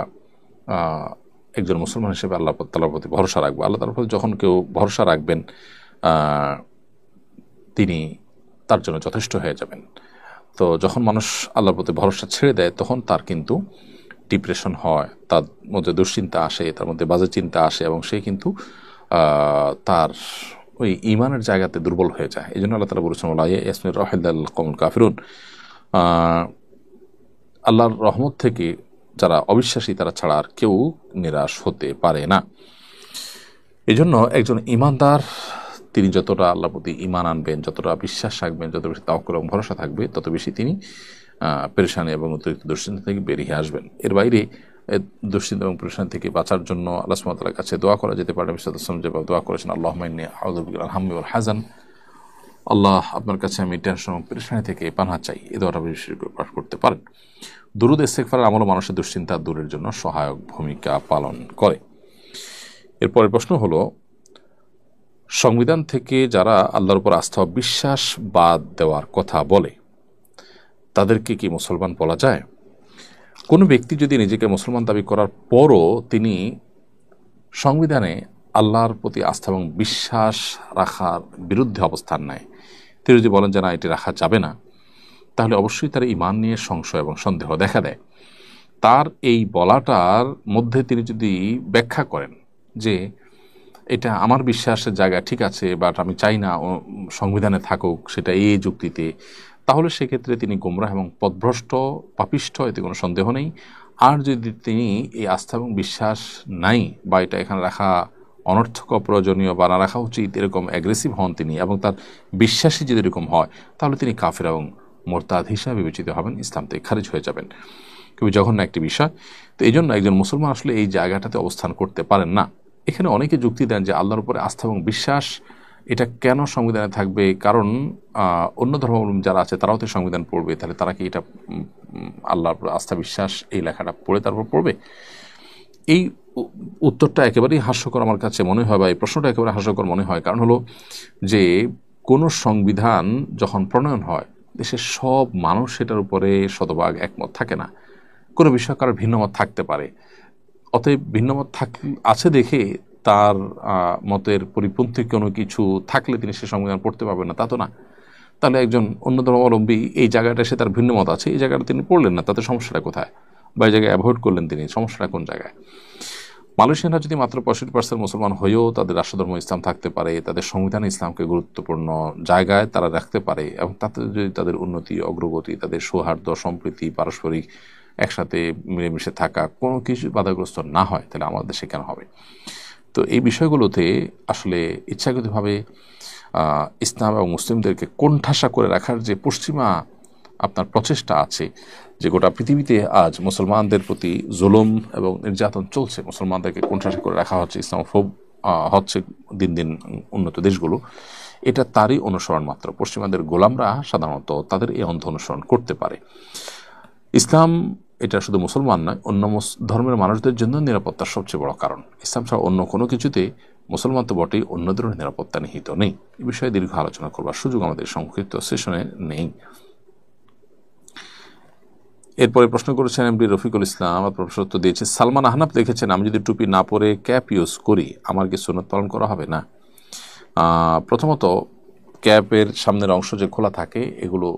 একজন মুসলমান হিসেবে আল্লাহ তাআলার প্রতি ভরসা রাখবো। আল্লাহ তাআলার প্রতি যখন কেউ ভরসা রাখবেন তিনি তার জন্য যথেষ্ট হয়ে যাবেন। তো যখন মানুষ আল্লাহর প্রতি ভরসা ছেড়ে দেয় তখন তার কিন্তু ডিপ্রেশন হয়, তার মধ্যে দুশ্চিন্তা আসে, তার মধ্যে বাজে চিন্তা আসে এবং সে কিন্তু তার ওই ইমানের জায়গাতে দুর্বল হয়ে যায়। এই জন্য আল্লাহ তাআলা বলেছেন, ওয়া লা ইয়াসমির রাহিলাল কওমুল কাফিরুন, আল্লাহর রহমত থেকে যারা অবিশ্বাসী তারা ছাড়া আর কেউ নিরাশ হতে পারে না। এই জন্য একজন ইমানদার তিনি যতটা আল্লাহর প্রতি ইমান আনবেন, যতটা বিশ্বাস রাখবেন, যত বেশি তাওয়াক্কুল এবং ভরসা থাকবে, তত বেশি তিনি পেরেশানি এবং অতিরিক্ত দুশ্চিন্তা থেকে বেরিয়ে আসবেন। এর বাইরে দুশ্চিন্তা এবং পেরেশানি থেকে বাঁচার জন্য আল্লাহ সুবহানাহু ওয়া তাআলার কাছে দোয়া করা যেতে পারে। নবী সাল্লাল্লাহু আলাইহি ওয়াসাল্লাম যেভাবে দোয়া করেছেন, আল্লাহুম্মা ইন্নী আউযু বিকা মিনাল হাম্মি ওয়াল হাযান, আল্লাহ আপনার কাছে আমি টেনশন এবং পেরেশানি থেকে পানাহ চাই, এই দোয়াটা বেশি করে পাঠ করতে পারেন। দুরূদ ইস্তিগফারের আমল মানুষের দুশ্চিন্তা দূরের জন্য সহায়ক ভূমিকা পালন করে। এরপরের প্রশ্ন হলো, সংবিধান থেকে যারা আল্লাহর উপর আস্থা ও বিশ্বাস বাদ দেওয়ার কথা বলে তাদেরকে কি মুসলমান বলা যায়? কোনো ব্যক্তি যদি নিজেকে মুসলমান দাবি করার পরও তিনি সংবিধানে আল্লাহর প্রতি আস্থা এবং বিশ্বাস রাখার বিরুদ্ধে অবস্থান নেয়, তিনি যদি বলেন যে না এটি রাখা যাবে না, তাহলে অবশ্যই তার ঈমান নিয়ে সংশয় এবং সন্দেহ দেখা দেয়। তার এই বলাটার মধ্যে তিনি যদি ব্যাখ্যা করেন যে এটা আমার বিশ্বাসের জায়গা ঠিক আছে, বাট আমি চাই না সংবিধানে থাকুক, সেটা এই যুক্তিতে, তাহলে সেক্ষেত্রে তিনি গোমরাহ এবং পথভ্রষ্ট পাপিষ্ঠ, এতে কোনো সন্দেহ নেই। আর যদি তিনি এই আস্থা এবং বিশ্বাস নাই বা এটা এখানে রাখা অনর্থক, অপ্রয়োজনীয় বা না রাখা উচিত এরকম অ্যাগ্রেসিভ হন তিনি, এবং তার বিশ্বাসী যদি এরকম হয়, তাহলে তিনি কাফের এবং মোরতাদ হিসাবে বিবেচিত হবেন, ইসলাম থেকে খারিজ হয়ে যাবেন। খুবই জঘন্য একটি বিষয়। তো এই জন্য একজন মুসলমান আসলে এই জায়গাটাতে অবস্থান করতে পারেন না। এখানে অনেকে যুক্তি দেন যে আল্লাহর উপরে আস্থা এবং বিশ্বাস এটা কেন সংবিধানে থাকবে, কারণ অন্য ধর্মাবলম্বী যারা আছে তারাও তো সংবিধান পড়বে, তাহলে তারা কি এটা আল্লাহর উপরে আস্থা বিশ্বাস এই লেখাটা পড়ে তারপর পড়বে? এই উত্তরটা একেবারেই হাস্যকর আমার কাছে মনে হয়, বা এই প্রশ্নটা একেবারে হাস্যকর মনে হয়। কারণ হলো যে কোনো সংবিধান যখন প্রণয়ন হয়, দেশের সব মানুষ সেটার উপরে শতভাগ একমত থাকে না, কোনো বিষয় কারোর ভিন্নমত থাকতে পারে। অতএব ভিন্নমত আছে দেখে তার মতের পরিপন্থী কোনো কিছু থাকলে তিনি সে সংবিধান পড়তে পারবেন না, তা তো না। তাহলে একজন অন্য ধর্মাবলম্বী এই জায়গাটা সে তার ভিন্নমত আছে, এই জায়গাটা তিনি পড়লেন না, তাতে সমস্যাটা কোথায়? বা এই জায়গায় অ্যাভয়েড করলেন তিনি, সমস্যাটা কোন জায়গায়? মালয়েশিয়ানরা যদি মাত্র 65% মুসলমান হয়েও তাদের রাষ্ট্রধর্ম ইসলাম থাকতে পারে, তাদের সংবিধানে ইসলামকে গুরুত্বপূর্ণ জায়গায় তারা রাখতে পারে, এবং তাতে যদি তাদের উন্নতি, অগ্রগতি, তাদের সৌহার্দ্য, সম্প্রীতি, পারস্পরিক একসাথে মিলেমিশে থাকা কোনো কিছু বাধাগ্রস্ত না হয়, তাহলে আমাদের দেশে কেন হবে? তো এই বিষয়গুলোতে আসলে ইচ্ছাকৃতভাবে ইসলাম এবং মুসলিমদেরকে কোণঠাসা করে রাখার যে পশ্চিমা আপনার প্রচেষ্টা আছে, যে গোটা পৃথিবীতে আজ মুসলমানদের প্রতি জুলুম এবং নির্যাতন চলছে, মুসলমানদেরকে কোণঠাসা করে রাখা হচ্ছে, ইসলামোফোব হচ্ছে দিন দিন উন্নত দেশগুলো, এটা তারই অনুসরণ মাত্র। পশ্চিমাদের গোলামরা সাধারণত তাদের এই অন্ধ অনুসরণ করতে পারে। ইসলাম এটা শুধু মুসলমান নয়, অন্য ধর্মের মানুষদের জন্য নিরাপত্তার সবচেয়ে বড় কারণ। ইসলাম ছাড়া অন্য কোনো কিছুতে মুসলমান তো বটেই, অন্যদেরও নিরাপত্তা নিহিত নেই। এ বিষয়ে দীর্ঘ আলোচনা করবার সুযোগ আমাদের সংক্ষিপ্ত সেশনে নেই। এরপরে প্রশ্ন করেছেন এমডি রফিকুল ইসলাম, প্রশ্ন উত্তর দিয়েছে সালমান আহনাফ, লিখেছেন আমি যদি টুপি না পরে ক্যাপ ইউজ করি আমার কি সুন্নত পালন করা হবে না? প্রথমত ক্যাপের সামনের অংশ যে খোলা থাকে, এগুলো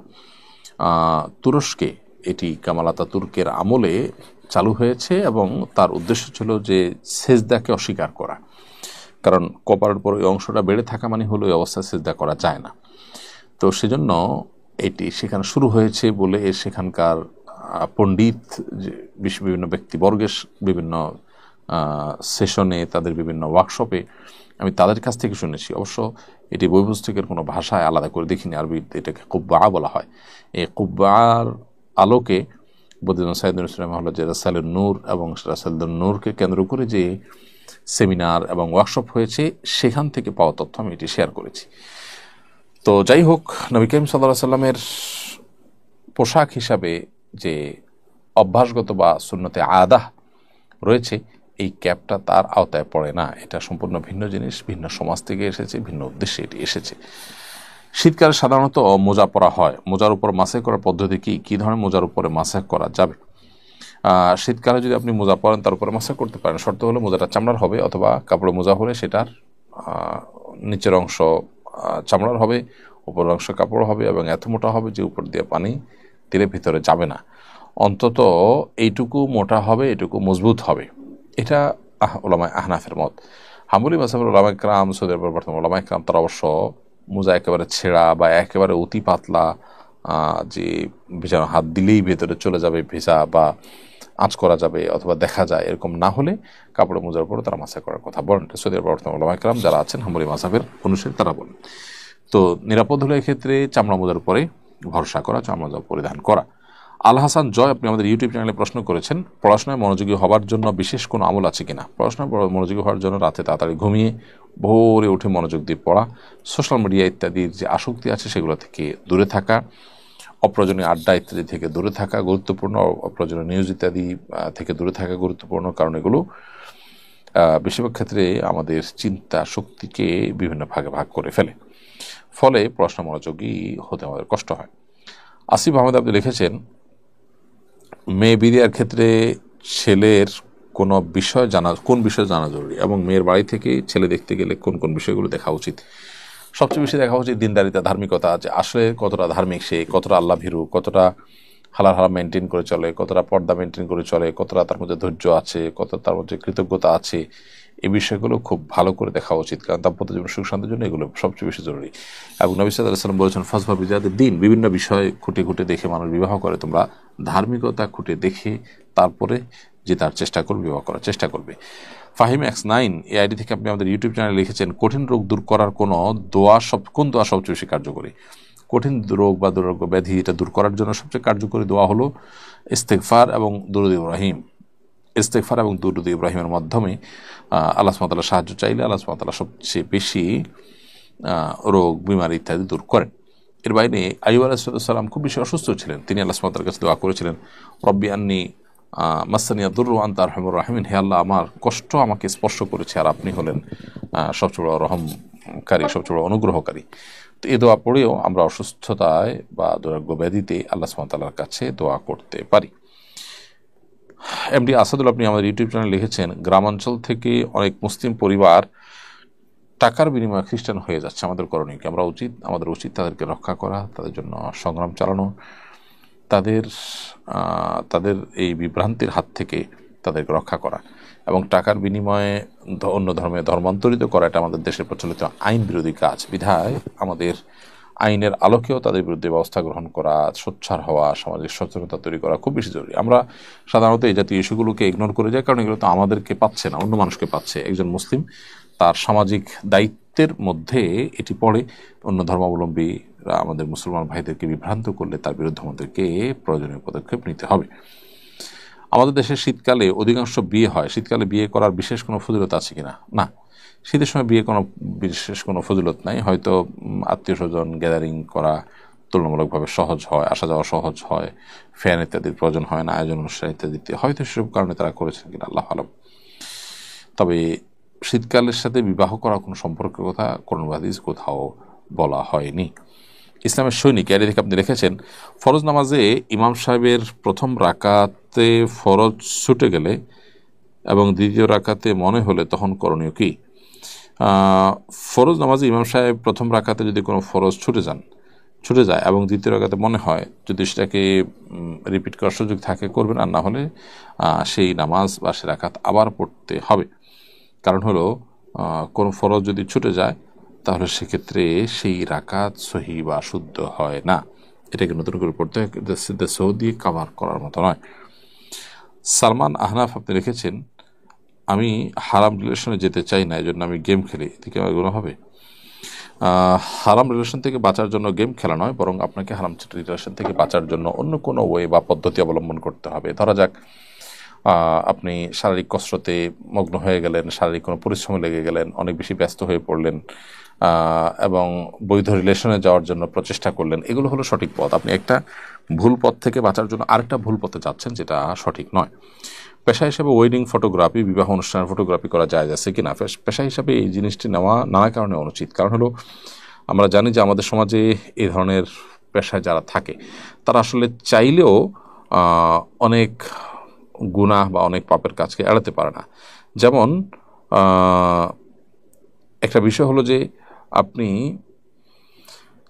তুরস্কে এটি কামাল আতাতুর্কের আমলে চালু হয়েছে, এবং তার উদ্দেশ্য ছিল যে সেজদাকে অস্বীকার করা। কারণ কপারের উপর ওই অংশটা বেড়ে থাকা মানে হলো এই অবস্থায় সেজদা করা যায় না। তো সেজন্য এটি সেখানে শুরু হয়েছে বলে সেখানকার পণ্ডিত, বিভিন্ন ব্যক্তিবর্গের বিভিন্ন সেশনে, তাদের বিভিন্ন ওয়ার্কশপে আমি তাদের কাছ থেকে শুনেছি। অবশ্য এটি বই পুস্তকের কোনো ভাষায় আলাদা করে দেখিনি, আরবিতে এটাকে কুব্বা বলা হয়। এই কুব্বার আলোকে বদিউদ্দিন সাইদুল ইসলাম হল যে রাসাইলুন নূর, এবং রাসাইলুন নূরকে কেন্দ্র করে যে সেমিনার এবং ওয়ার্কশপ হয়েছে, সেখান থেকে পাওয়া তথ্য আমি এটি শেয়ার করেছি। তো যাই হোক, নবী করিম সাল্লাল্লাহু আলাইহি সাল্লামের পোশাক হিসাবে যে অভ্যাসগত বা সুন্নতে আদাহ রয়েছে, এই ক্যাপটা তার আওতায় পড়ে না। এটা সম্পূর্ণ ভিন্ন জিনিস, ভিন্ন সমাজ থেকে এসেছে, ভিন্ন উদ্দেশ্যে এটি এসেছে। শীতকালে সাধারণত মোজা পরা হয়। মোজার উপর মাসাজ করার পদ্ধতি কি ধরনের মোজার উপরে মাসাজ করা যাবে? শীতকালে যদি আপনি মোজা পরেন তার উপরে মাসাজ করতে পারেন, শর্ত হলো মোজাটা চামড়ার হবে, অথবা কাপড়ের মোজা হলে সেটার নিচের অংশ চামড়ার হবে, উপরের অংশ কাপড় হবে, এবং এত মোটা হবে যে উপর দিয়ে পানি দিলে ভিতরে যাবে না। অন্তত এইটুকু মোটা হবে, এটুকু মজবুত হবে। এটা ওলামায়ে আহনাফের মত। হাম্বলি মাযহাবের ওলামায়ে কেরাম, সৌদি আরবের বর্তমান ওলামায়ে কেরাম, তারা অবশ্য মোজা একেবারে ছেঁড়া বা একেবারে অতি পাতলা, যে ভেজানো হাত দিলেই ভেতরে চলে যাবে ভেজা, বা আঁচ করা যাবে অথবা দেখা যায়, এরকম না হলে কাপড়ের মোজার উপরে তারা মাসাজ করার কথা বলেন। সৌদি আরবের বর্তমান ওলামায়ে কেরাম যারা আছেন হাম্বলি মাযহাবের অনুসারী, তারা বলেন। তো নিরাপদ হলে এক্ষেত্রে চামড়া মোজার উপরে ভরসা করা, চামড়া মোজা পরিধান করা। আল হাসান জয়, আপনি আমাদের ইউটিউব চ্যানেলে প্রশ্ন করেছেন পড়াশোনায় মনোযোগী হওয়ার জন্য বিশেষ কোনো আমল আছে কিনা। পড়াশোনায় মনোযোগী হওয়ার জন্য রাতে তাড়াতাড়ি ঘুমিয়ে ভোরে উঠে মনোযোগ দিয়ে পড়া, সোশ্যাল মিডিয়া ইত্যাদির যে আসক্তি আছে সেগুলো থেকে দূরে থাকা, অপ্রয়োজনীয় আড্ডা ইত্যাদি থেকে দূরে থাকা গুরুত্বপূর্ণ, অপ্রয়োজনীয় নিউজ ইত্যাদি থেকে দূরে থাকা গুরুত্বপূর্ণ, কারণ এগুলো বেশিরভাগ ক্ষেত্রে আমাদের চিন্তা শক্তিকে বিভিন্ন ভাগে ভাগ করে ফেলে, ফলে পড়াশোনা মনোযোগী হতে আমাদের কষ্ট হয়। আসিফ আহমেদ আপনি লিখেছেন মেয়ে বিয়ের ক্ষেত্রে ছেলের কোন বিষয় জানা জরুরি, এবং মেয়ের বাড়ি থেকে ছেলে দেখতে গেলে কোন কোন বিষয়গুলো দেখা উচিত? সবচেয়ে বেশি দেখা উচিত দিনদারিতা, ধার্মিকতা, যে আসলে কতটা ধার্মিক সে, কতটা আল্লাহ ভীরু, কতটা হালাল হারাম মেনটেন করে চলে, কতটা পর্দা মেনটেন করে চলে, কতটা তার মধ্যে ধৈর্য আছে, কতটা তার মধ্যে কৃতজ্ঞতা আছে। এই বিষয়গুলো খুব ভালো করে দেখা উচিত, কারণ দাম্পত্য জীবন সুখ শান্তির জন্য এগুলো সবচেয়ে বেশি জরুরি। এবং নবী সাল্লাল্লাহু আলাইহি ওয়াসাল্লাম বলেছেন, ফাজফা বিজাতিদ দ্বীন, বিভিন্ন বিষয় খুঁটে খুঁটে দেখে মানুষ বিবাহ করে, তোমরা ধার্মিকতা খুঁটে দেখে তারপরে যে তার চেষ্টা করবে, বিবাহ করার চেষ্টা করবে। ফাহিম X9 এই আইডি থেকে আপনি আমাদের ইউটিউব চ্যানেলে লিখেছেন, কঠিন রোগ দূর করার কোন দোয়া সবচেয়ে বেশি কার্যকরী? কঠিন রোগ বা দুরারোগ্য ব্যাধি, এটা দূর করার জন্য সবচেয়ে কার্যকরী দোয়া হলো ইস্তেগফার এবং দুরূদ ইব্রাহিম। ইস্তেগফার এবং দুরূদ ইব্রাহিমের মাধ্যমে আল্লাহ সুবহানাহু ওয়া তাআলা সাহায্য চাইলে আল্লাহ সুবহানাহু ওয়া তাআলা সবচেয়ে বেশি রোগ বিমারি ইত্যাদি দূর করেন। এর বাইরে আইয়ুব আলাইহিস সালাম খুব বেশি অসুস্থ ছিলেন, তিনি আল্লাহ সুবহানাহু ওয়া তাআলার কাছে দোয়া করেছিলেন, রব্বি আন্নি মাসানিয়া দুররু আনতা আরহামুর রাহিমিন, হে আল্লাহ আমার কষ্ট আমাকে স্পর্শ করেছে আর আপনি হলেন সবচেয়ে বড় রহমকারী, সবচেয়ে বড় অনুগ্রহকারী। তো এই দোয়া পড়েও আমরা অসুস্থতায় বা দুরারোগ্য ব্যাধিতে আল্লাহ সুবহানাহু ওয়া তাআলার কাছে দোয়া করতে পারি। এমডি আসাদুল আপনি আমাদের ইউটিউব চ্যানেলে লিখেছেন, গ্রামাঞ্চল থেকে অনেক মুসলিম পরিবার টাকার বিনিময়ে খ্রিস্টান হয়ে যাচ্ছে, আমাদের করণীয় কি? আমাদের উচিত তাদেরকে রক্ষা করা, তাদের জন্য সংগ্রাম চালানো, তাদের এই বিভ্রান্তির হাত থেকে তাদেরকে রক্ষা করা, এবং টাকার বিনিময়ে অন্য ধর্মে ধর্মান্তরিত করা, এটা আমাদের দেশের প্রচলিত আইন বিরোধী কাজ। বিধায় আমাদের আইনের আলোকেও তাদের বিরুদ্ধে ব্যবস্থা গ্রহণ করা, সোচ্চার হওয়া, সামাজিক সচেতনতা তৈরি করা খুব বেশি জরুরি। আমরা সাধারণত এই জাতীয় ইস্যুগুলোকে ইগনোর করে যাই, কারণ এগুলো তো আমাদেরকে পাচ্ছে না, অন্য মানুষকে পাচ্ছে। একজন মুসলিম তার সামাজিক দায়িত্বের মধ্যে এটি পড়ে, অন্য ধর্মাবলম্বীরা আমাদের মুসলমান ভাইদেরকে বিভ্রান্ত করলে তার বিরুদ্ধে আমাদেরকে প্রয়োজনীয় পদক্ষেপ নিতে হবে। আমাদের দেশে শীতকালে অধিকাংশ বিয়ে হয়, শীতকালে বিয়ে করার বিশেষ কোনো ফজিলত আছে কিনা? না, শীতের সময় বিয়ে বিশেষ কোনো ফজিলত নাই। হয়তো আত্মীয় স্বজন গ্যাদারিং করা তুলনামূলকভাবে সহজ হয়, আসা যাওয়া সহজ হয়, ফ্যান ইত্যাদির প্রয়োজন হয় না, আয়োজন অনুষ্ঠান ইত্যাদিতে হয়তো সেসব কারণে তারা করেছেন কিনা আল্লাহ আলম। তবে শীতকালের সাথে বিবাহ করার কোনো সম্পর্কের কথা কোরআন বা হাদিস কোথাও বলা হয়নি। ইসলামের সৈনিক এর থেকে আপনি রেখেছেন, ফরজ নামাজে ইমাম সাহেবের প্রথম রাকাতে ফরজ ছুটে গেলে এবং দ্বিতীয় রাকাতে মনে হলে তখন করণীয় কি? ফরজ নামাজে ইমাম সাহেব প্রথম রাকাতে যদি কোনো ফরজ ছুটে যায় এবং দ্বিতীয় রাকাতে মনে হয়, যদি সেটাকে রিপিট করার সুযোগ থাকে করবেন, আর না হলে সেই নামাজ বা সে রাকাত আবার পড়তে হবে। কারণ হলো কোনো ফরজ যদি ছুটে যায় তাহলে সেক্ষেত্রে সেই রাকাত সহি বা শুদ্ধ হয় না, এটাকে নতুন করে পড়তে হয়, সহ দিয়ে কাভার করার মতো নয়। সালমান আহনাফ আপনি লিখেছেন, আমি হারাম রিলেশনে যেতে চাই না, এই জন্য আমি গেম খেলি, এদিকে এগুলো হবে? হারাম রিলেশন থেকে বাঁচার জন্য গেম খেলা নয়, বরং আপনাকে হারাম রিলেশন থেকে বাঁচার জন্য অন্য কোনো ওয়ে বা পদ্ধতি অবলম্বন করতে হবে। ধরা যাক আপনি শারীরিক কসরতে মগ্ন হয়ে গেলেন, শারীরিক কোনো পরিশ্রমে লেগে গেলেন, অনেক বেশি ব্যস্ত হয়ে পড়লেন এবং বৈধ রিলেশনে যাওয়ার জন্য প্রচেষ্টা করলেন, এগুলো হলো সঠিক পথ। আপনি একটা ভুল পথ থেকে বাঁচার জন্য আরেকটা ভুল পথে যাচ্ছেন, যেটা সঠিক নয়। পেশা হিসাবে ওয়েডিং ফটোগ্রাফি, বিবাহ অনুষ্ঠানের ফটোগ্রাফি করা যায় আছে কিনা? পেশা হিসাবে এই জিনিসটি নেওয়া নানা কারণে অনুচিত। কারণ হলো আমরা জানি যে আমাদের সমাজে এই ধরনের পেশায় যারা থাকে তারা আসলে চাইলেও অনেক গুনাহ বা অনেক পাপের কাজকে এড়াতে পারে না। যেমন একটা বিষয় হলো যে আপনি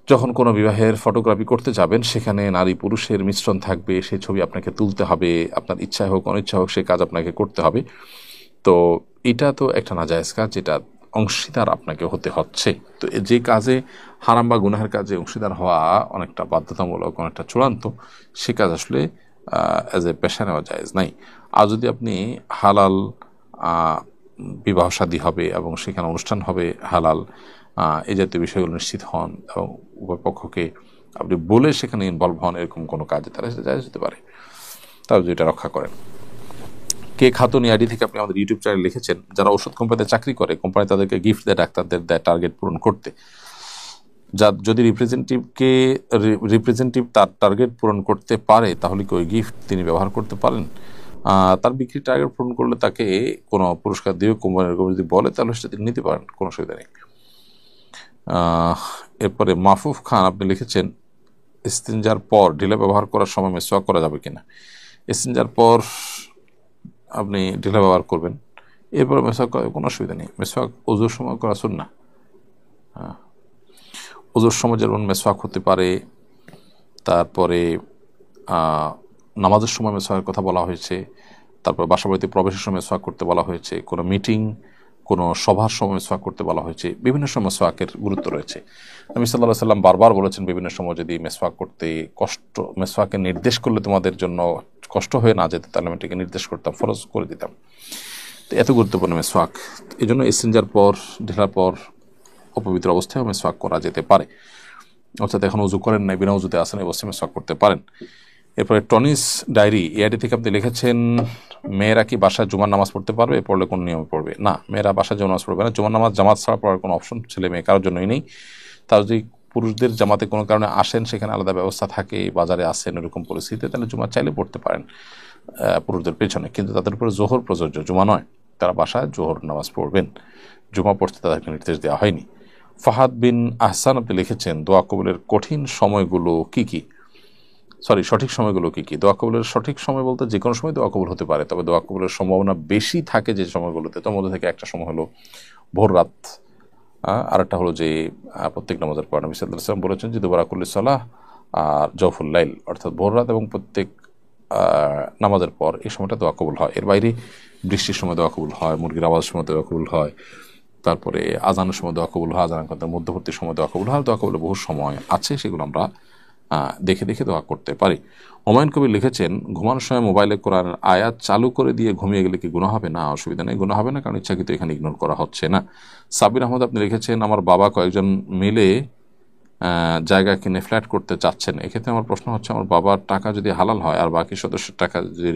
যখন কোনো বিবাহের ফটোগ্রাফি করতে যাবেন, সেখানে নারী পুরুষের মিশ্রণ থাকবে, সেই ছবি আপনাকে তুলতে হবে, আপনার ইচ্ছা হোক অনিচ্ছা হোক সেই কাজ আপনাকে করতে হবে। তো এটা তো একটা নাজায়েজ কাজ, যেটা অংশীদার আপনাকে হতে হচ্ছে। তো যে কাজে হারাম বা গুনাহের কাজে অংশীদার হওয়া অনেকটা বাধ্যতামূলক, অনেকটা চূড়ান্ত, সে কাজ আসলে অ্যাজ এ পেশা নেওয়া জায়েজ নাই। আর যদি আপনি হালাল বিবাহ শাদী হবে এবং সেখানে অনুষ্ঠান হবে হালাল, এই জাতীয় বিষয়গুলো নিশ্চিত হন এবং উভয় পক্ষকে আপনি বলে সেখানে ইনভলভ হন, এরকম কোনো কাজে তারা সেটা জায়েজ হতে পারে, তারা যদি এটা রক্ষা করেন। কে খাতুন আইডি থেকে আপনি আমাদের ইউটিউব চ্যানেলে লিখেছেন, যারা ওষুধ কোম্পানিতে চাকরি করে, কোম্পানি তাদেরকে গিফট দেয় ডাক্তারদের দেয় টার্গেট পূরণ করতে, যদি রিপ্রেজেন্টেটিভ তার টার্গেট পূরণ করতে পারে তাহলে কি ওই গিফট তিনি ব্যবহার করতে পারেন? তার বিক্রি টার্গেট পূরণ করলে তাকে কোনো পুরস্কার দিয়ে কোম্পানির যদি বলে তাহলে সেটা তিনি নিতে পারেন, কোনো অসুবিধা নেই। এরপরে মাহফুফ খান আপনি লিখেছেন, ইস্তিনজার পর ঢিলা ব্যবহার করার সময় মিসওয়াক করা যাবে কিনা? এসেঞ্জার পর আপনি ঢিলা ব্যবহার করবেন, এরপর মেসওয়াক করার কোনো অসুবিধা নেই। মেসওয়াক ওজুর সময় করা সুন্নাহ। ওজুর সময় যেমন মেসওয়াক হতে পারে, তারপরে নামাজের সময় মেসওয়াকের কথা বলা হয়েছে, তারপর বাসাবাড়িতে প্রবেশের সময় মেসওয়াক করতে বলা হয়েছে, কোনো মিটিং, কোনো সভার সময় মেসওয়াক করতে বলা হয়েছে। বিভিন্ন সময় মেসওয়াকের গুরুত্ব রয়েছে। নবী সাল্লাল্লাহু আলাইহি সাল্লাম বারবার বলেছেন বিভিন্ন সময় যদি মেসওয়াক করতে মেসওয়াকের নির্দেশ করলে তোমাদের জন্য কষ্ট হয়ে না যেত, তাহলে আমি এটাকে নির্দেশ করতাম, ফরজ করে দিতাম। তো এত গুরুত্বপূর্ণ মেসওয়াক, এই জন্য এসেঞ্জার পর, ঢেলার পর অপবিত্র অবস্থায় মেসওয়াক করা যেতে পারে। অর্থাৎ এখন উজু করেন নাই, বিনা উজুতে আসেন, এই অবস্থায় মেসওয়াক করতে পারেন। এরপরে টনিস ডায়েরি, এই আইডি থেকে আপনি লিখেছেন মেয়েরা কি বাসায় জুমার নামাজ পড়তে পারবে, পড়লে কোন নিয়মে পড়বে? না, মেয়েরা বাসায় জুমার নামাজ পড়বে না। জুমার নামাজ জামাত ছাড়া পড়ার কোনো অপশন ছেলে মেয়ে কারোর জন্যই নেই। তার যদি পুরুষদের জামাতে কোনো কারণে আসেন, সেখানে আলাদা ব্যবস্থা থাকে, বাজারে আসেন, এরকম পরিস্থিতিতে তাহলে জুমা চাইলে পড়তে পারেন পুরুষদের পেছনে, কিন্তু তাদের উপরে জোহর প্রযোজ্য, জুমা নয়। তারা বাসায় জোহর নামাজ পড়বেন, জুমা পড়তে তাদেরকে নির্দেশ দেওয়া হয়নি। ফাহাদ বিন আহসান আপনি লিখেছেন দোয়া কবুলের কঠিন সময়গুলো কি কি, সঠিক সময়গুলো কি কি? দোয়া কবুলের সঠিক সময় বলতে যে কোনো সময় দোয়া কবুল হতে পারে, তবে দোয়া কবুলের সম্ভাবনা বেশি থাকে যে সময়গুলোতে, তার মধ্যে থেকে একটা সময় হলো ভোর রাত, আর একটা হলো যে প্রত্যেক নামাজের পর। নবী সাল্লাল্লাহু আলাইহি ওয়াসাল্লাম বলেছেন যে দুবারা কুল্লি সালাহ আর জওফুল লাইল, অর্থাৎ ভোর রাত এবং প্রত্যেক নামাজের পর এই সময়টা দোয়া কবুল হয়। এর বাইরে বৃষ্টির সময় দোয়া কবুল হয়, মুরগির আওয়াজের সময় দোয়া কবুল হয়, তারপরে আজানের সময় দোয়া কবুল হয়, আজানের কথা মধ্যবর্তী সময় দোয়া কবুল হয়। দোয়া কবুলের বহু সময় আছে, সেগুলো আমরা দেখে দেখে দোয়া করতে পারি। হুমায়ুন কবির লিখেছেন ঘুমানোর সময় মোবাইলে কোরআনের আয়াত চালু করে দিয়ে ঘুমিয়ে গেলে কি গুনাহ হবে? না, অসুবিধা নেই, গুনাহ হবে না, কারণ ইচ্ছাকৃত এখানে ইগনোর করা হচ্ছে না। সাবির আহমদ আপনি লিখেছেন আমার বাবা কয়েকজন মিলে জায়গা কিনে ফ্ল্যাট করতে চাচ্ছেন। এক্ষেত্রে আমার প্রশ্ন হচ্ছে, আমার বাবার টাকা যদি হালাল হয় আর বাকি সদস্যের টাকা যদি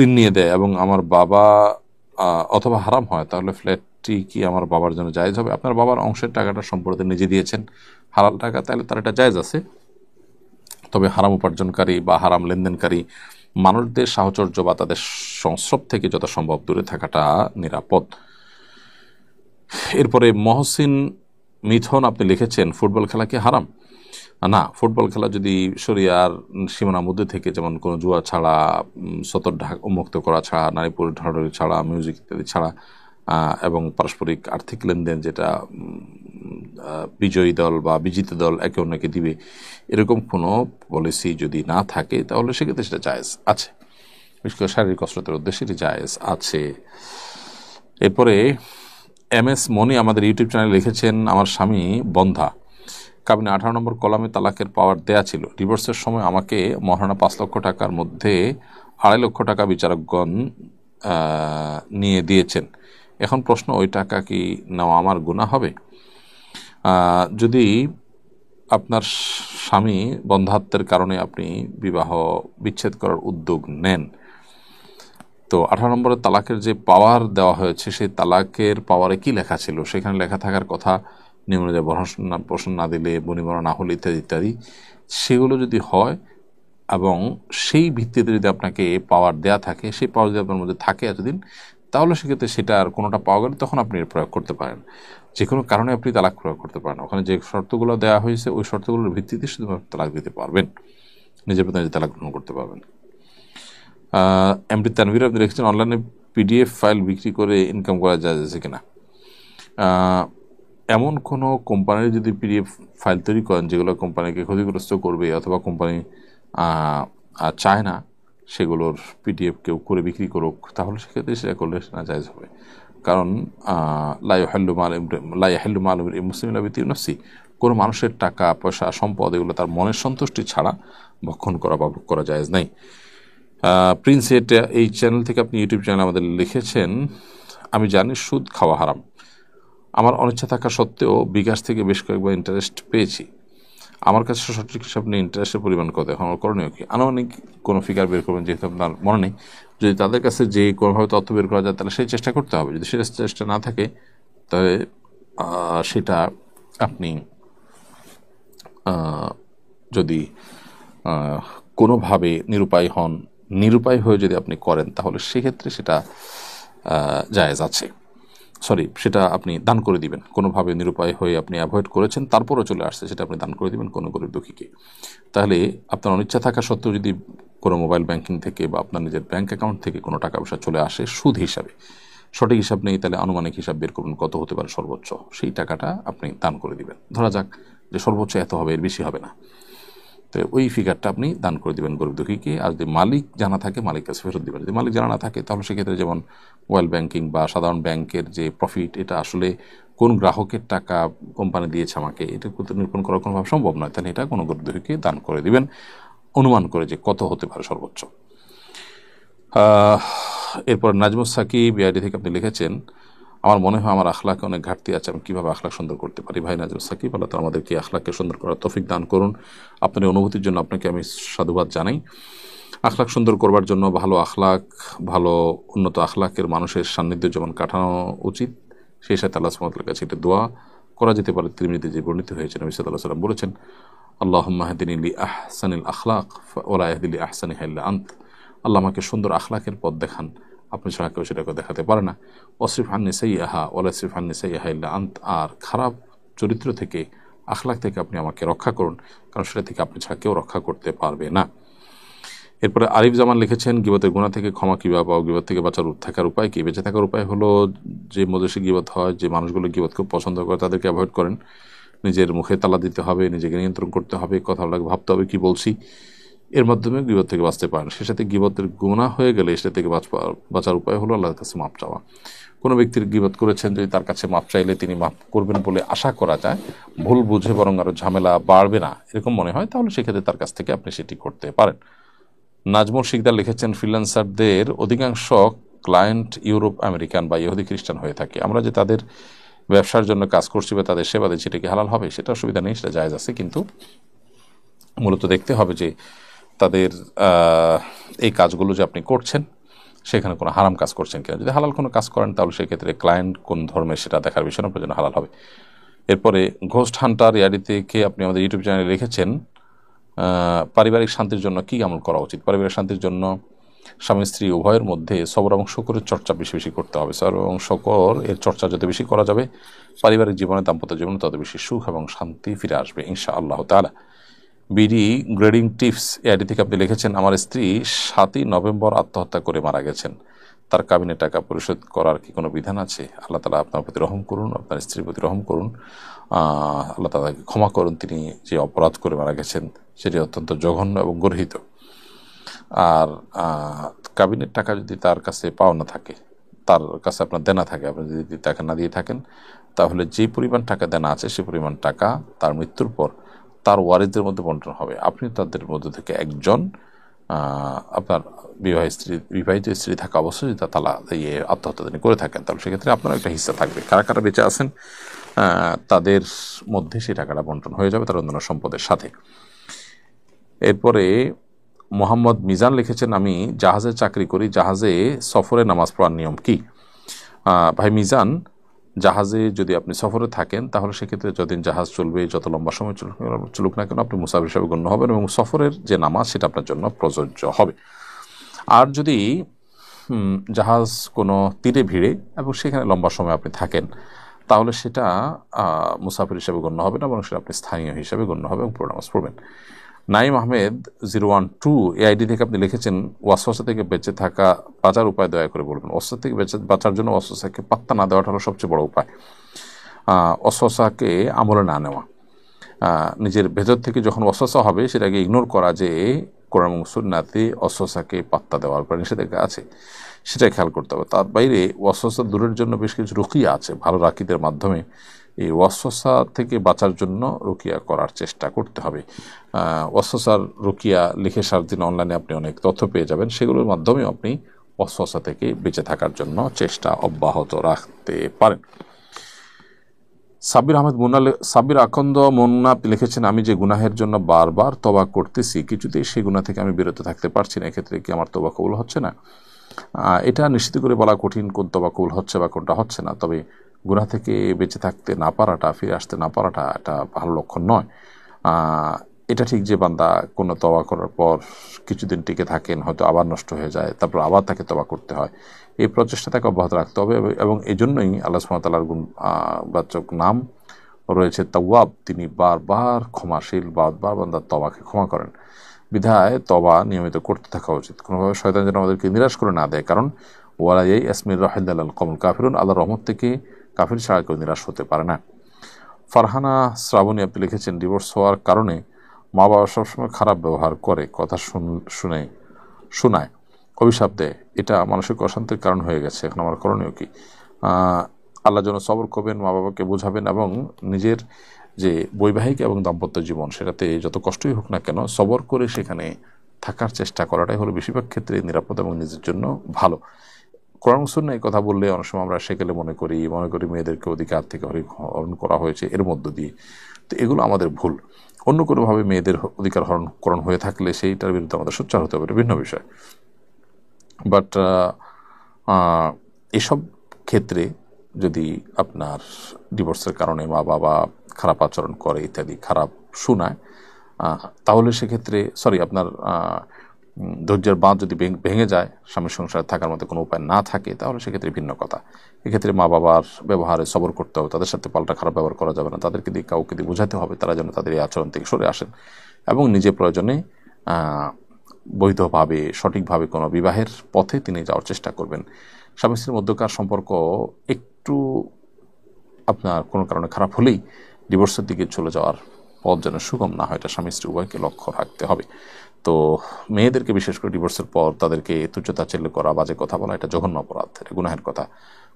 ঋণ নিয়ে দেয় এবং আমার বাবা অথবা হারাম হয়, তাহলে ফ্ল্যাটটি কি আমার বাবার জন্য জায়েজ হবে? আপনার বাবার অংশের টাকাটা সম্পর্কে নিজে দিয়েছেন, হালাল টাকা, তাহলে তার এটা জায়েজ আছে। তবে হারাম উপার্জনকারী বা হারাম লেনদেনকারী মানুষদের সাহচর্য বা তাদের সংস্রব থেকে যত সম্ভব দূরে থাকাটা নিরাপদ। এরপরে মহসিন মিথন আপনি লিখেছেন ফুটবল খেলা কি হারাম? না, ফুটবল খেলা যদি শরিয়ার সীমানার মধ্যে থেকে, যেমন কোনো জুয়া ছাড়া, সতর উন্মুক্ত করা ছাড়া, নারী পরিধারণী ছাড়া, মিউজিক ইত্যাদি ছাড়া, এবং পারস্পরিক আর্থিক লেনদেন যেটা বিজয়ী দল বা বিজিত দল একে অন্যকে দিবে, এরকম কোনো পলিসি যদি না থাকে, তাহলে সেক্ষেত্রে সেটা জায়েজ আছে। বিশেষ করে শারীরিক কসরতের উদ্দেশ্যে এটি জায়েজ আছে। এরপরে MS মনি আমাদের ইউটিউব চ্যানেলে লিখেছেন আমার স্বামী বন্ধা, কাবিনে 18 নম্বর কলামে তালাকের পাওয়ার দেয়া ছিল। ডিভোর্সের সময় আমাকে মহারণা 5 লক্ষ টাকার মধ্যে 2.5 লক্ষ টাকা বিচারকগণ নিয়ে দিয়েছেন। এখন প্রশ্ন, ওই টাকা কি নেওয়া আমার গুনাহ হবে? যদি আপনার স্বামী বন্ধাত্বের কারণে আপনি বিবাহ বিচ্ছেদ করার উদ্যোগ নেন, তো 18 নম্বরের তালাকের যে পাওয়ার দেওয়া হয়েছে, সেই তালাকের পাওয়ারে কি লেখা ছিল? সেখানে লেখা থাকার কথা নিয়ম অনুযায়ী প্রশ্ন না দিলে, বনিবনা না হলে, ইত্যাদি ইত্যাদি, সেগুলো যদি হয় এবং সেই ভিত্তিতে যদি আপনাকে পাওয়ার দেয়া থাকে, সেই পাওয়ার যদি আপনার মধ্যে থাকে এতদিন, তাহলে সেক্ষেত্রে সেটার কোনোটা পাওয়া গেলে তখন আপনি এর প্রয়োগ করতে পারেন। যে কোনো কারণে আপনি তালাক প্রয়োগ করতে পারেন। ওখানে যে শর্তগুলো দেওয়া হয়েছে ওই শর্তগুলোর ভিত্তিতে শুধুমাত্র তালাক দিতে পারবেন, নিজের প্রতি নিজে তালাক গ্রহণ করতে পারবেন। এমডি তানভীর আপনি রেখেছেন অনলাইনে PDF ফাইল বিক্রি করে ইনকাম করা যায় কিনা? এমন কোনো কোম্পানির যদি PDF ফাইল তৈরি করেন যেগুলো কোম্পানিকে ক্ষতিগ্রস্ত করবে, অথবা কোম্পানি চায় না সেগুলোর PDF কেউ করে বিক্রি করুক, তাহলে সেক্ষেত্রে সেটা করলে না জায়েজ হবে। কারণ লা ইয়াহিল্লু মালু মুসলিমিন ইল্লা বিতিনফসি, কোনো মানুষের টাকা পয়সা সম্পদ এগুলো তার মনের সন্তুষ্টি ছাড়া ভক্ষণ করা বা ভোগ করা জায়েজ নেই। প্রিন্স এই চ্যানেল থেকে আপনি ইউটিউব চ্যানেল আমাদের লিখেছেন আমি জানি সুদ খাওয়া হারাম, আমার অনিচ্ছা থাকা সত্ত্বেও বিকাশ থেকে বেশ কয়েকবার ইন্টারেস্ট পেয়েছি, আমার কাছে সঠিক হিসাব নেই ইন্টারেস্টের পরিমাণ কত, এখন আমার করণীয় কি? আনুমানিক কোনো ফিগার বের করবেন, যেহেতু আপনার মনে নেই। যদি তাদের কাছে যে কোনোভাবে তথ্য বের করা যায় তাহলে সেই চেষ্টা করতে হবে। যদি সেই চেষ্টা না থাকে তাহলে সেটা আপনি যদি কোনোভাবে নিরুপায় হয়ে যদি আপনি করেন, তাহলে সেক্ষেত্রে সেটা জায়েজ আছে। সেটা আপনি দান করে দিবেন। কোনোভাবে নিরুপায় হয়ে আপনি অ্যাভয়েড করেছেন, তারপরও চলে আসছে, সেটা আপনি দান করে দিবেন কোনো গরিব দুঃখীকে। তাহলে আপনার অনিচ্ছা থাকা সত্ত্বেও যদি কোনো মোবাইল ব্যাংকিং থেকে বা আপনার নিজের ব্যাংক অ্যাকাউন্ট থেকে কোনো টাকা পয়সা চলে আসে সুদ হিসাবে, সঠিক হিসাব নেই, তাহলে আনুমানিক হিসাব বের করুন কত হতে পারে সর্বোচ্চ, সেই টাকাটা আপনি দান করে দিবেন। ধরা যাক যে সর্বোচ্চ এত হবে, এর বেশি হবে না, তো ওই ফিগারটা আপনি দান করে দিবেন গরিব দুঃখীকে। আর যদি মালিক জানা থাকে মালিক কাছে ফেরত দিবেন। যদি মালিক জানা না থাকে তাহলে সেক্ষেত্রে যেমন মোবাইল ব্যাংকিং বা সাধারণ ব্যাংকের যে প্রফিট, এটা আসলে কোন গ্রাহকের টাকা কোম্পানি দিয়েছে আমাকে, এটা নিরূপণ করা কোনোভাবে সম্ভব নয়, তাহলে এটা কোনো গরিব দুঃখীকে দান করে দিবেন অনুমান করে যে কত হতে পারে সর্বোচ্চ। এরপর নাজমুস সাকিব বিআইডি থেকে আপনি লিখেছেন, আমার মনে হয় আমার আখলাকে অনেক ঘাটতি আছে, আমি কীভাবে আখলাক সুন্দর করতে পারি? ভাই নাজমুস সাকিব, আল্লাহ তাআলা আমাদেরকে আখলাককে সুন্দর করার তৌফিক দান করুন। আপনার এই অনুভূতির জন্য আপনাকে আমি সাধুবাদ জানাই। আখলাক সুন্দর করবার জন্য ভালো আখলাক, ভালো উন্নত আখলাকের মানুষের সান্নিধ্য যেমন কাটানো উচিত, সেই সাথে আল্লাহ সুবহানাহু ওয়া তাআলার কাছে এটা দোয়া করা যেতে পারে। তিরমিজিতে যে বর্ণিত হয়েছে, নবী সাল্লাল্লাহু আলাইহি ওয়াসাল্লাম বলেছেন, আল্লাহুম্মা হদিনি লি আহসানিল আখলাক ওয়া লা ইয়াহদি লি আহসানিহা ইল্লা আন্ত। আল্লাহ আমাকে সুন্দর আখলাকের পথ দেখান, আপনি ছাড়া কেউ সেটাকে দেখাতে পারে না। ওয়াসরিফ আন্নি সাইয়্যাহা ওয়া লা ইয়াসরিফ আন্নি সাইয়্যাহা ইল্লা আন্ত। আর খারাপ চরিত্র থেকে, আখলাক থেকে আপনি আমাকে রক্ষা করুন, কারণ সেটা থেকে আপনি ছাড়া কেউ রক্ষা করতে পারবে না। এরপরে আরিফ জামান লিখেছেন, গীবতের গুনাহ থেকে ক্ষমা কিভাবে পাও, গীবত থেকে থাকার উপায় কি? বেঁচে থাকার উপায় হলো, যে মজলিসে গীবত হয়, যে মানুষগুলো গীবত খুব পছন্দ করে তাদেরকে অ্যাভয়েড করেন। নিজের মুখে তালা দিতে হবে, নিজেকে নিয়ন্ত্রণ করতে হবে, কথাগুলোকে ভাবতে হবে কি বলছি, এর মাধ্যমে গীবত থেকে বাঁচতে পারেন। সে সাথে গীবতের গুনাহ হয়ে গেলে সেটা থেকে বাঁচার উপায় হলো আল্লাহর কাছে মাপ চাওয়া। কোনো ব্যক্তির গীবত করেছেন, যদি তার কাছে মাপ চাইলে তিনি মাপ করবেন বলে আশা করা যায়, ভুল বুঝে বরং আরও ঝামেলা বাড়বে না এরকম মনে হয়, তাহলে সেক্ষেত্রে তার কাছ থেকে আপনি সেটি করতে পারেন। নাজমুল শিকদার লিখেছেন, ফ্রিল্যান্সারদের অধিকাংশ ক্লায়েন্ট ইউরোপ আমেরিকান বা ইহুদি খ্রিস্টান হয়ে থাকে। আমরা যে তাদের ব্যবসার জন্য কাজ করছি বা তাদের সেবা দিচ্ছি, সেটা কি হালাল হবে? সেটা অসুবিধা নেই, সেটা জায়েজ আছে, কিন্তু মূলত দেখতে হবে যে তাদের এই কাজগুলো যে আপনি করছেন সেখানে কোনো হারাম কাজ করছেন কিনা। যদি হালাল কোনো কাজ করেন তাহলে সেক্ষেত্রে ক্লায়েন্ট কোন ধর্মের সেটা দেখার বিষয় আপনার জন্য হালাল হবে। এরপরে ঘোস্ট হান্টার ইয়াডি থেকে আপনি আমাদের ইউটিউব চ্যানেলে লিখেছেন, পারিবারিক শান্তির জন্য কী আমল করা উচিত? পারিবারিক শান্তির জন্য স্বামী স্ত্রী উভয়ের মধ্যে সবর এবং শকরের চর্চা বেশি বেশি করতে হবে। সবর এবং শকর এর চর্চা যত বেশি করা যাবে, পারিবারিক জীবনে, দাম্পত্য জীবনে তত বেশি সুখ এবং শান্তি ফিরে আসবে ইনশাআল্লাহ তাআলা। বিডি গ্রেডিং টিপস এআইডি থেকে আপনি লিখেছেন, আমার স্ত্রী 7ই নভেম্বর আত্মহত্যা করে মারা গেছেন, তার কাবিনের টাকা পরিশোধ করার কি কোনো বিধান আছে? আল্লাহ তাআলা আপনার প্রতি রহম করুন, আপনার স্ত্রীর প্রতি রহম করুন, আল্লাহ তাআলাকে ক্ষমা করুন। তিনি যে অপরাধ করে মারা গেছেন সেটি অত্যন্ত জঘন্য এবং গর্হিত। আর কাবিনের টাকা যদি তার কাছে পাওনা থাকে, তার কাছে আপনার দেনা থাকে, আপনি যদি টাকা না দিয়ে থাকেন, তাহলে যে পরিমাণ টাকা দেনা আছে সে পরিমাণ টাকা তার মৃত্যুর পর তার ওয়ারিসদের মধ্যে বন্টন হবে। আপনি তাদের মধ্যে থেকে একজন, আপনার বিবাহিত স্ত্রী থাকা অবশ্যই যদি তালা আত্মহত্যা তিনি করে থাকেন, তাহলে সেক্ষেত্রে আপনার একটা হিস্সা থাকবে। কারা কারা বেঁচে আছেন তাদের মধ্যে সেই টাকাটা বন্টন হয়ে যাবে তার অন্যান্য সম্পদের সাথে। এরপরে মোহাম্মদ মিজান লিখেছেন, আমি জাহাজে চাকরি করি, জাহাজে সফরে নামাজ পড়ার নিয়ম কি? ভাই মিজান, জাহাজে যদি আপনি সফরে থাকেন তাহলে সেক্ষেত্রে যতদিন জাহাজ চলবে, যত লম্বা সময় চলুক না কেন, আপনি মুসাফির হিসাবে গণ্য হবেন এবং সফরের যে নামাজ সেটা আপনার জন্য প্রযোজ্য হবে। আর যদি জাহাজ কোনো তীরে ভিড়ে এবং সেখানে লম্বা সময় আপনি থাকেন, তাহলে সেটা মুসাফির হিসাবে গণ্য হবে না, এবং সেটা আপনি স্থানীয় হিসাবে গণ্য হবে এবং পুরো নামাজ পড়বেন। নাইম আহমেদ 012 এআইডি থেকে আপনি লিখেছেন, ওয়াসওয়াসা থেকে বেঁচে থাকা বাঁচার উপায় দয়া করে বলবেন। ওয়াসওয়াসা থেকে বাঁচার জন্য ওয়াসওয়াসাকে পাত্তা না দেওয়াটা হলো সবচেয়ে বড় উপায়। ওয়াসওয়াসাকে আমলে না নেওয়া, নিজের ভেতর থেকে যখন ওয়াসওয়াসা হবে সেটাকে ইগনোর করা, যে কোরআন এবং সুন্নাতে ওয়াসওয়াসাকে পাত্তা দেওয়ার পর নিষেধাজ্ঞা আছে, সেটাই খেয়াল করতে হবে। তার বাইরে ওয়াসওয়াসা দূরের জন্য বেশ কিছু রুকিয়া আছে, ভালো রাকিদের মাধ্যমে এই ওয়াসওয়াসা থেকে বাঁচার জন্য রুকিয়া করার চেষ্টা করতে হবে। ওয়াসওয়াসার রুকিয়া লিখে সারাদিন অনলাইনে আপনি অনেক তথ্য পেয়ে যাবেন, সেগুলোর মাধ্যমে আপনি ওয়াসওয়াসা থেকে বেঁচে থাকার জন্য চেষ্টা অব্যাহত রাখতে পারেন। সাবির আকন্দ মুন্না লিখেছেন, আমি যে গুনাহের জন্য বারবার তওবা করতেছি, কিছুতেই সেই গুনাহ থেকে আমি বিরত থাকতে পারছি না, এক্ষেত্রে কি আমার তওবা কবুল হচ্ছে না? এটা নিশ্চিত করে বলা কঠিন কোন তওবা কবুল হচ্ছে বা কোনটা হচ্ছে না। তবে গুনাহ থেকে বেঁচে থাকতে না পারাটা, ফিরে আসতে না পারাটা এটা ভালো লক্ষণ নয়। এটা ঠিক যে বান্দা কোনো তওবা করার পর কিছুদিন টিকে থাকেন, হয়তো আবার নষ্ট হয়ে যায়, তারপর আবার তাকে তওবা করতে হয়, এই প্রচেষ্টা তাকে অব্যাহত রাখতে হবে। এবং এই জন্যই আল্লাহ সুবহানাহু ওয়া তাআলার বাচক নাম রয়েছে তাওয়াব, তিনি বারবার ক্ষমাশীল, বারবার বান্দার তওবাকে ক্ষমা করেন। বিধায় তওবা নিয়মিত করতে থাকা উচিত। কোনোভাবে শয়তান যেন আমাদেরকে নিরাশ করে না দেয়, কারণ ওয়ালা ইয়াসমির রাহিল্লাল কওমুল কাফিরুন, আল্লাহর রহমত থেকে কাফির ছাড়া কেউ নিরাশ হতে পারে না। ফারহানা শ্রাবণী আপনি লিখেছেন, ডিভোর্স হওয়ার কারণে মা বাবা সবসময় খারাপ ব্যবহার করে, কথা শোনায়, অভিশাপ দেয়, এটা মানসিক অশান্তির কারণ হয়ে গেছে। এখন আমার করণীয় কি? আল্লাহ যেন সবর করবেন, মা বাবাকে বোঝাবেন এবং নিজের যে বৈবাহিক এবং দাম্পত্য জীবন সেটাতে যত কষ্টই হোক না কেন সবর করে সেখানে থাকার চেষ্টা করাটাই হলো বেশিরভাগ ক্ষেত্রে নিরাপদ এবং নিজের জন্য ভালো। কোরআন সুন্নাহ এই কথা বললে অনেক সময় আমরা সেকেলে মনে করি মেয়েদেরকে অধিকার থেকে হরণ করা হয়েছে এর মধ্য দিয়ে, তো এগুলো আমাদের ভুল। অন্য কোনোভাবে মেয়েদের অধিকার হরণ হয়ে থাকলে সেইটার বিরুদ্ধে আমাদের সোচ্চার হতে হবে, এটা ভিন্ন বিষয়। বাট এসব ক্ষেত্রে যদি আপনার ডিভোর্সের কারণে মা বাবা খারাপ আচরণ করে ইত্যাদি খারাপ শোনায়, তাহলে সেক্ষেত্রে আপনার ধৈর্যের বাঁধ যদি ভেঙে যায়, স্বামীর সংসারে থাকার মতো কোনো উপায় না থাকে, তাহলে সেক্ষেত্রে ভিন্ন কথা। এক্ষেত্রে মা বাবার ব্যবহারে সবর করতে হবে, তাদের সাথে পাল্টা খারাপ ব্যবহার করা যাবে না, তাদেরকে দিয়ে কাউকে দিয়ে বোঝাতে হবে তারা যেন তাদের এই আচরণ থেকে সরে আসেন এবং নিজে প্রয়োজনে বৈধভাবে সঠিকভাবে কোনো বিবাহের পথে তিনি যাওয়ার চেষ্টা করবেন। স্বামী স্ত্রীর মধ্যকার সম্পর্ক একটু আপনার কোনো কারণে খারাপ হলেই ডিভোর্সের দিকে চলে যাওয়ার পথ যেন সুগম না হয়, এটা স্বামী স্ত্রী উভয়কে লক্ষ্য রাখতে হবে। তো মেয়েদেরকে বিশেষ করে ডিভোর্সের পর তাদেরকে তুচ্ছ-তাচ্ছিল্য করা, বাজে কথা বলা, এটা জঘন্য অপরাধ, এটা গুনাহের কথা।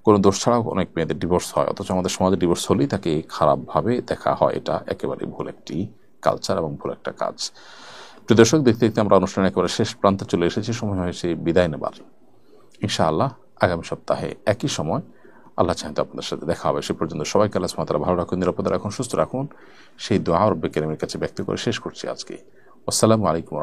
কোনো দোষ ছাড়াও অনেক মেয়েদের ডিভোর্স হয়, অথচ আমাদের সমাজে ডিভোর্স হলেই তাকে খারাপভাবে দেখা হয়। এটা একেবারে ভুল একটি কালচার এবং ভুল একটা কাজ। প্রিয় দর্শক, দেখতে দেখতে আমরা অনুষ্ঠানে একেবারে শেষ প্রান্তে চলে এসেছি, সময় হয়েছে বিদায় নেবার। ইনশাআল্লাহ আগামী সপ্তাহে একই সময় আল্লাহ চাহিদা আপনাদের সাথে দেখা হবে। সে পর্যন্ত সবাইকে আল্লাহ সুবহানাহু ওয়া তাআলা ভালো রাখুন, নিরাপদে রাখুন, সুস্থ রাখুন, সেই দোয়া রব্বে কারীমের কাছে ব্যক্ত করে শেষ করছি আজকে। আসসালামু আলাইকুম।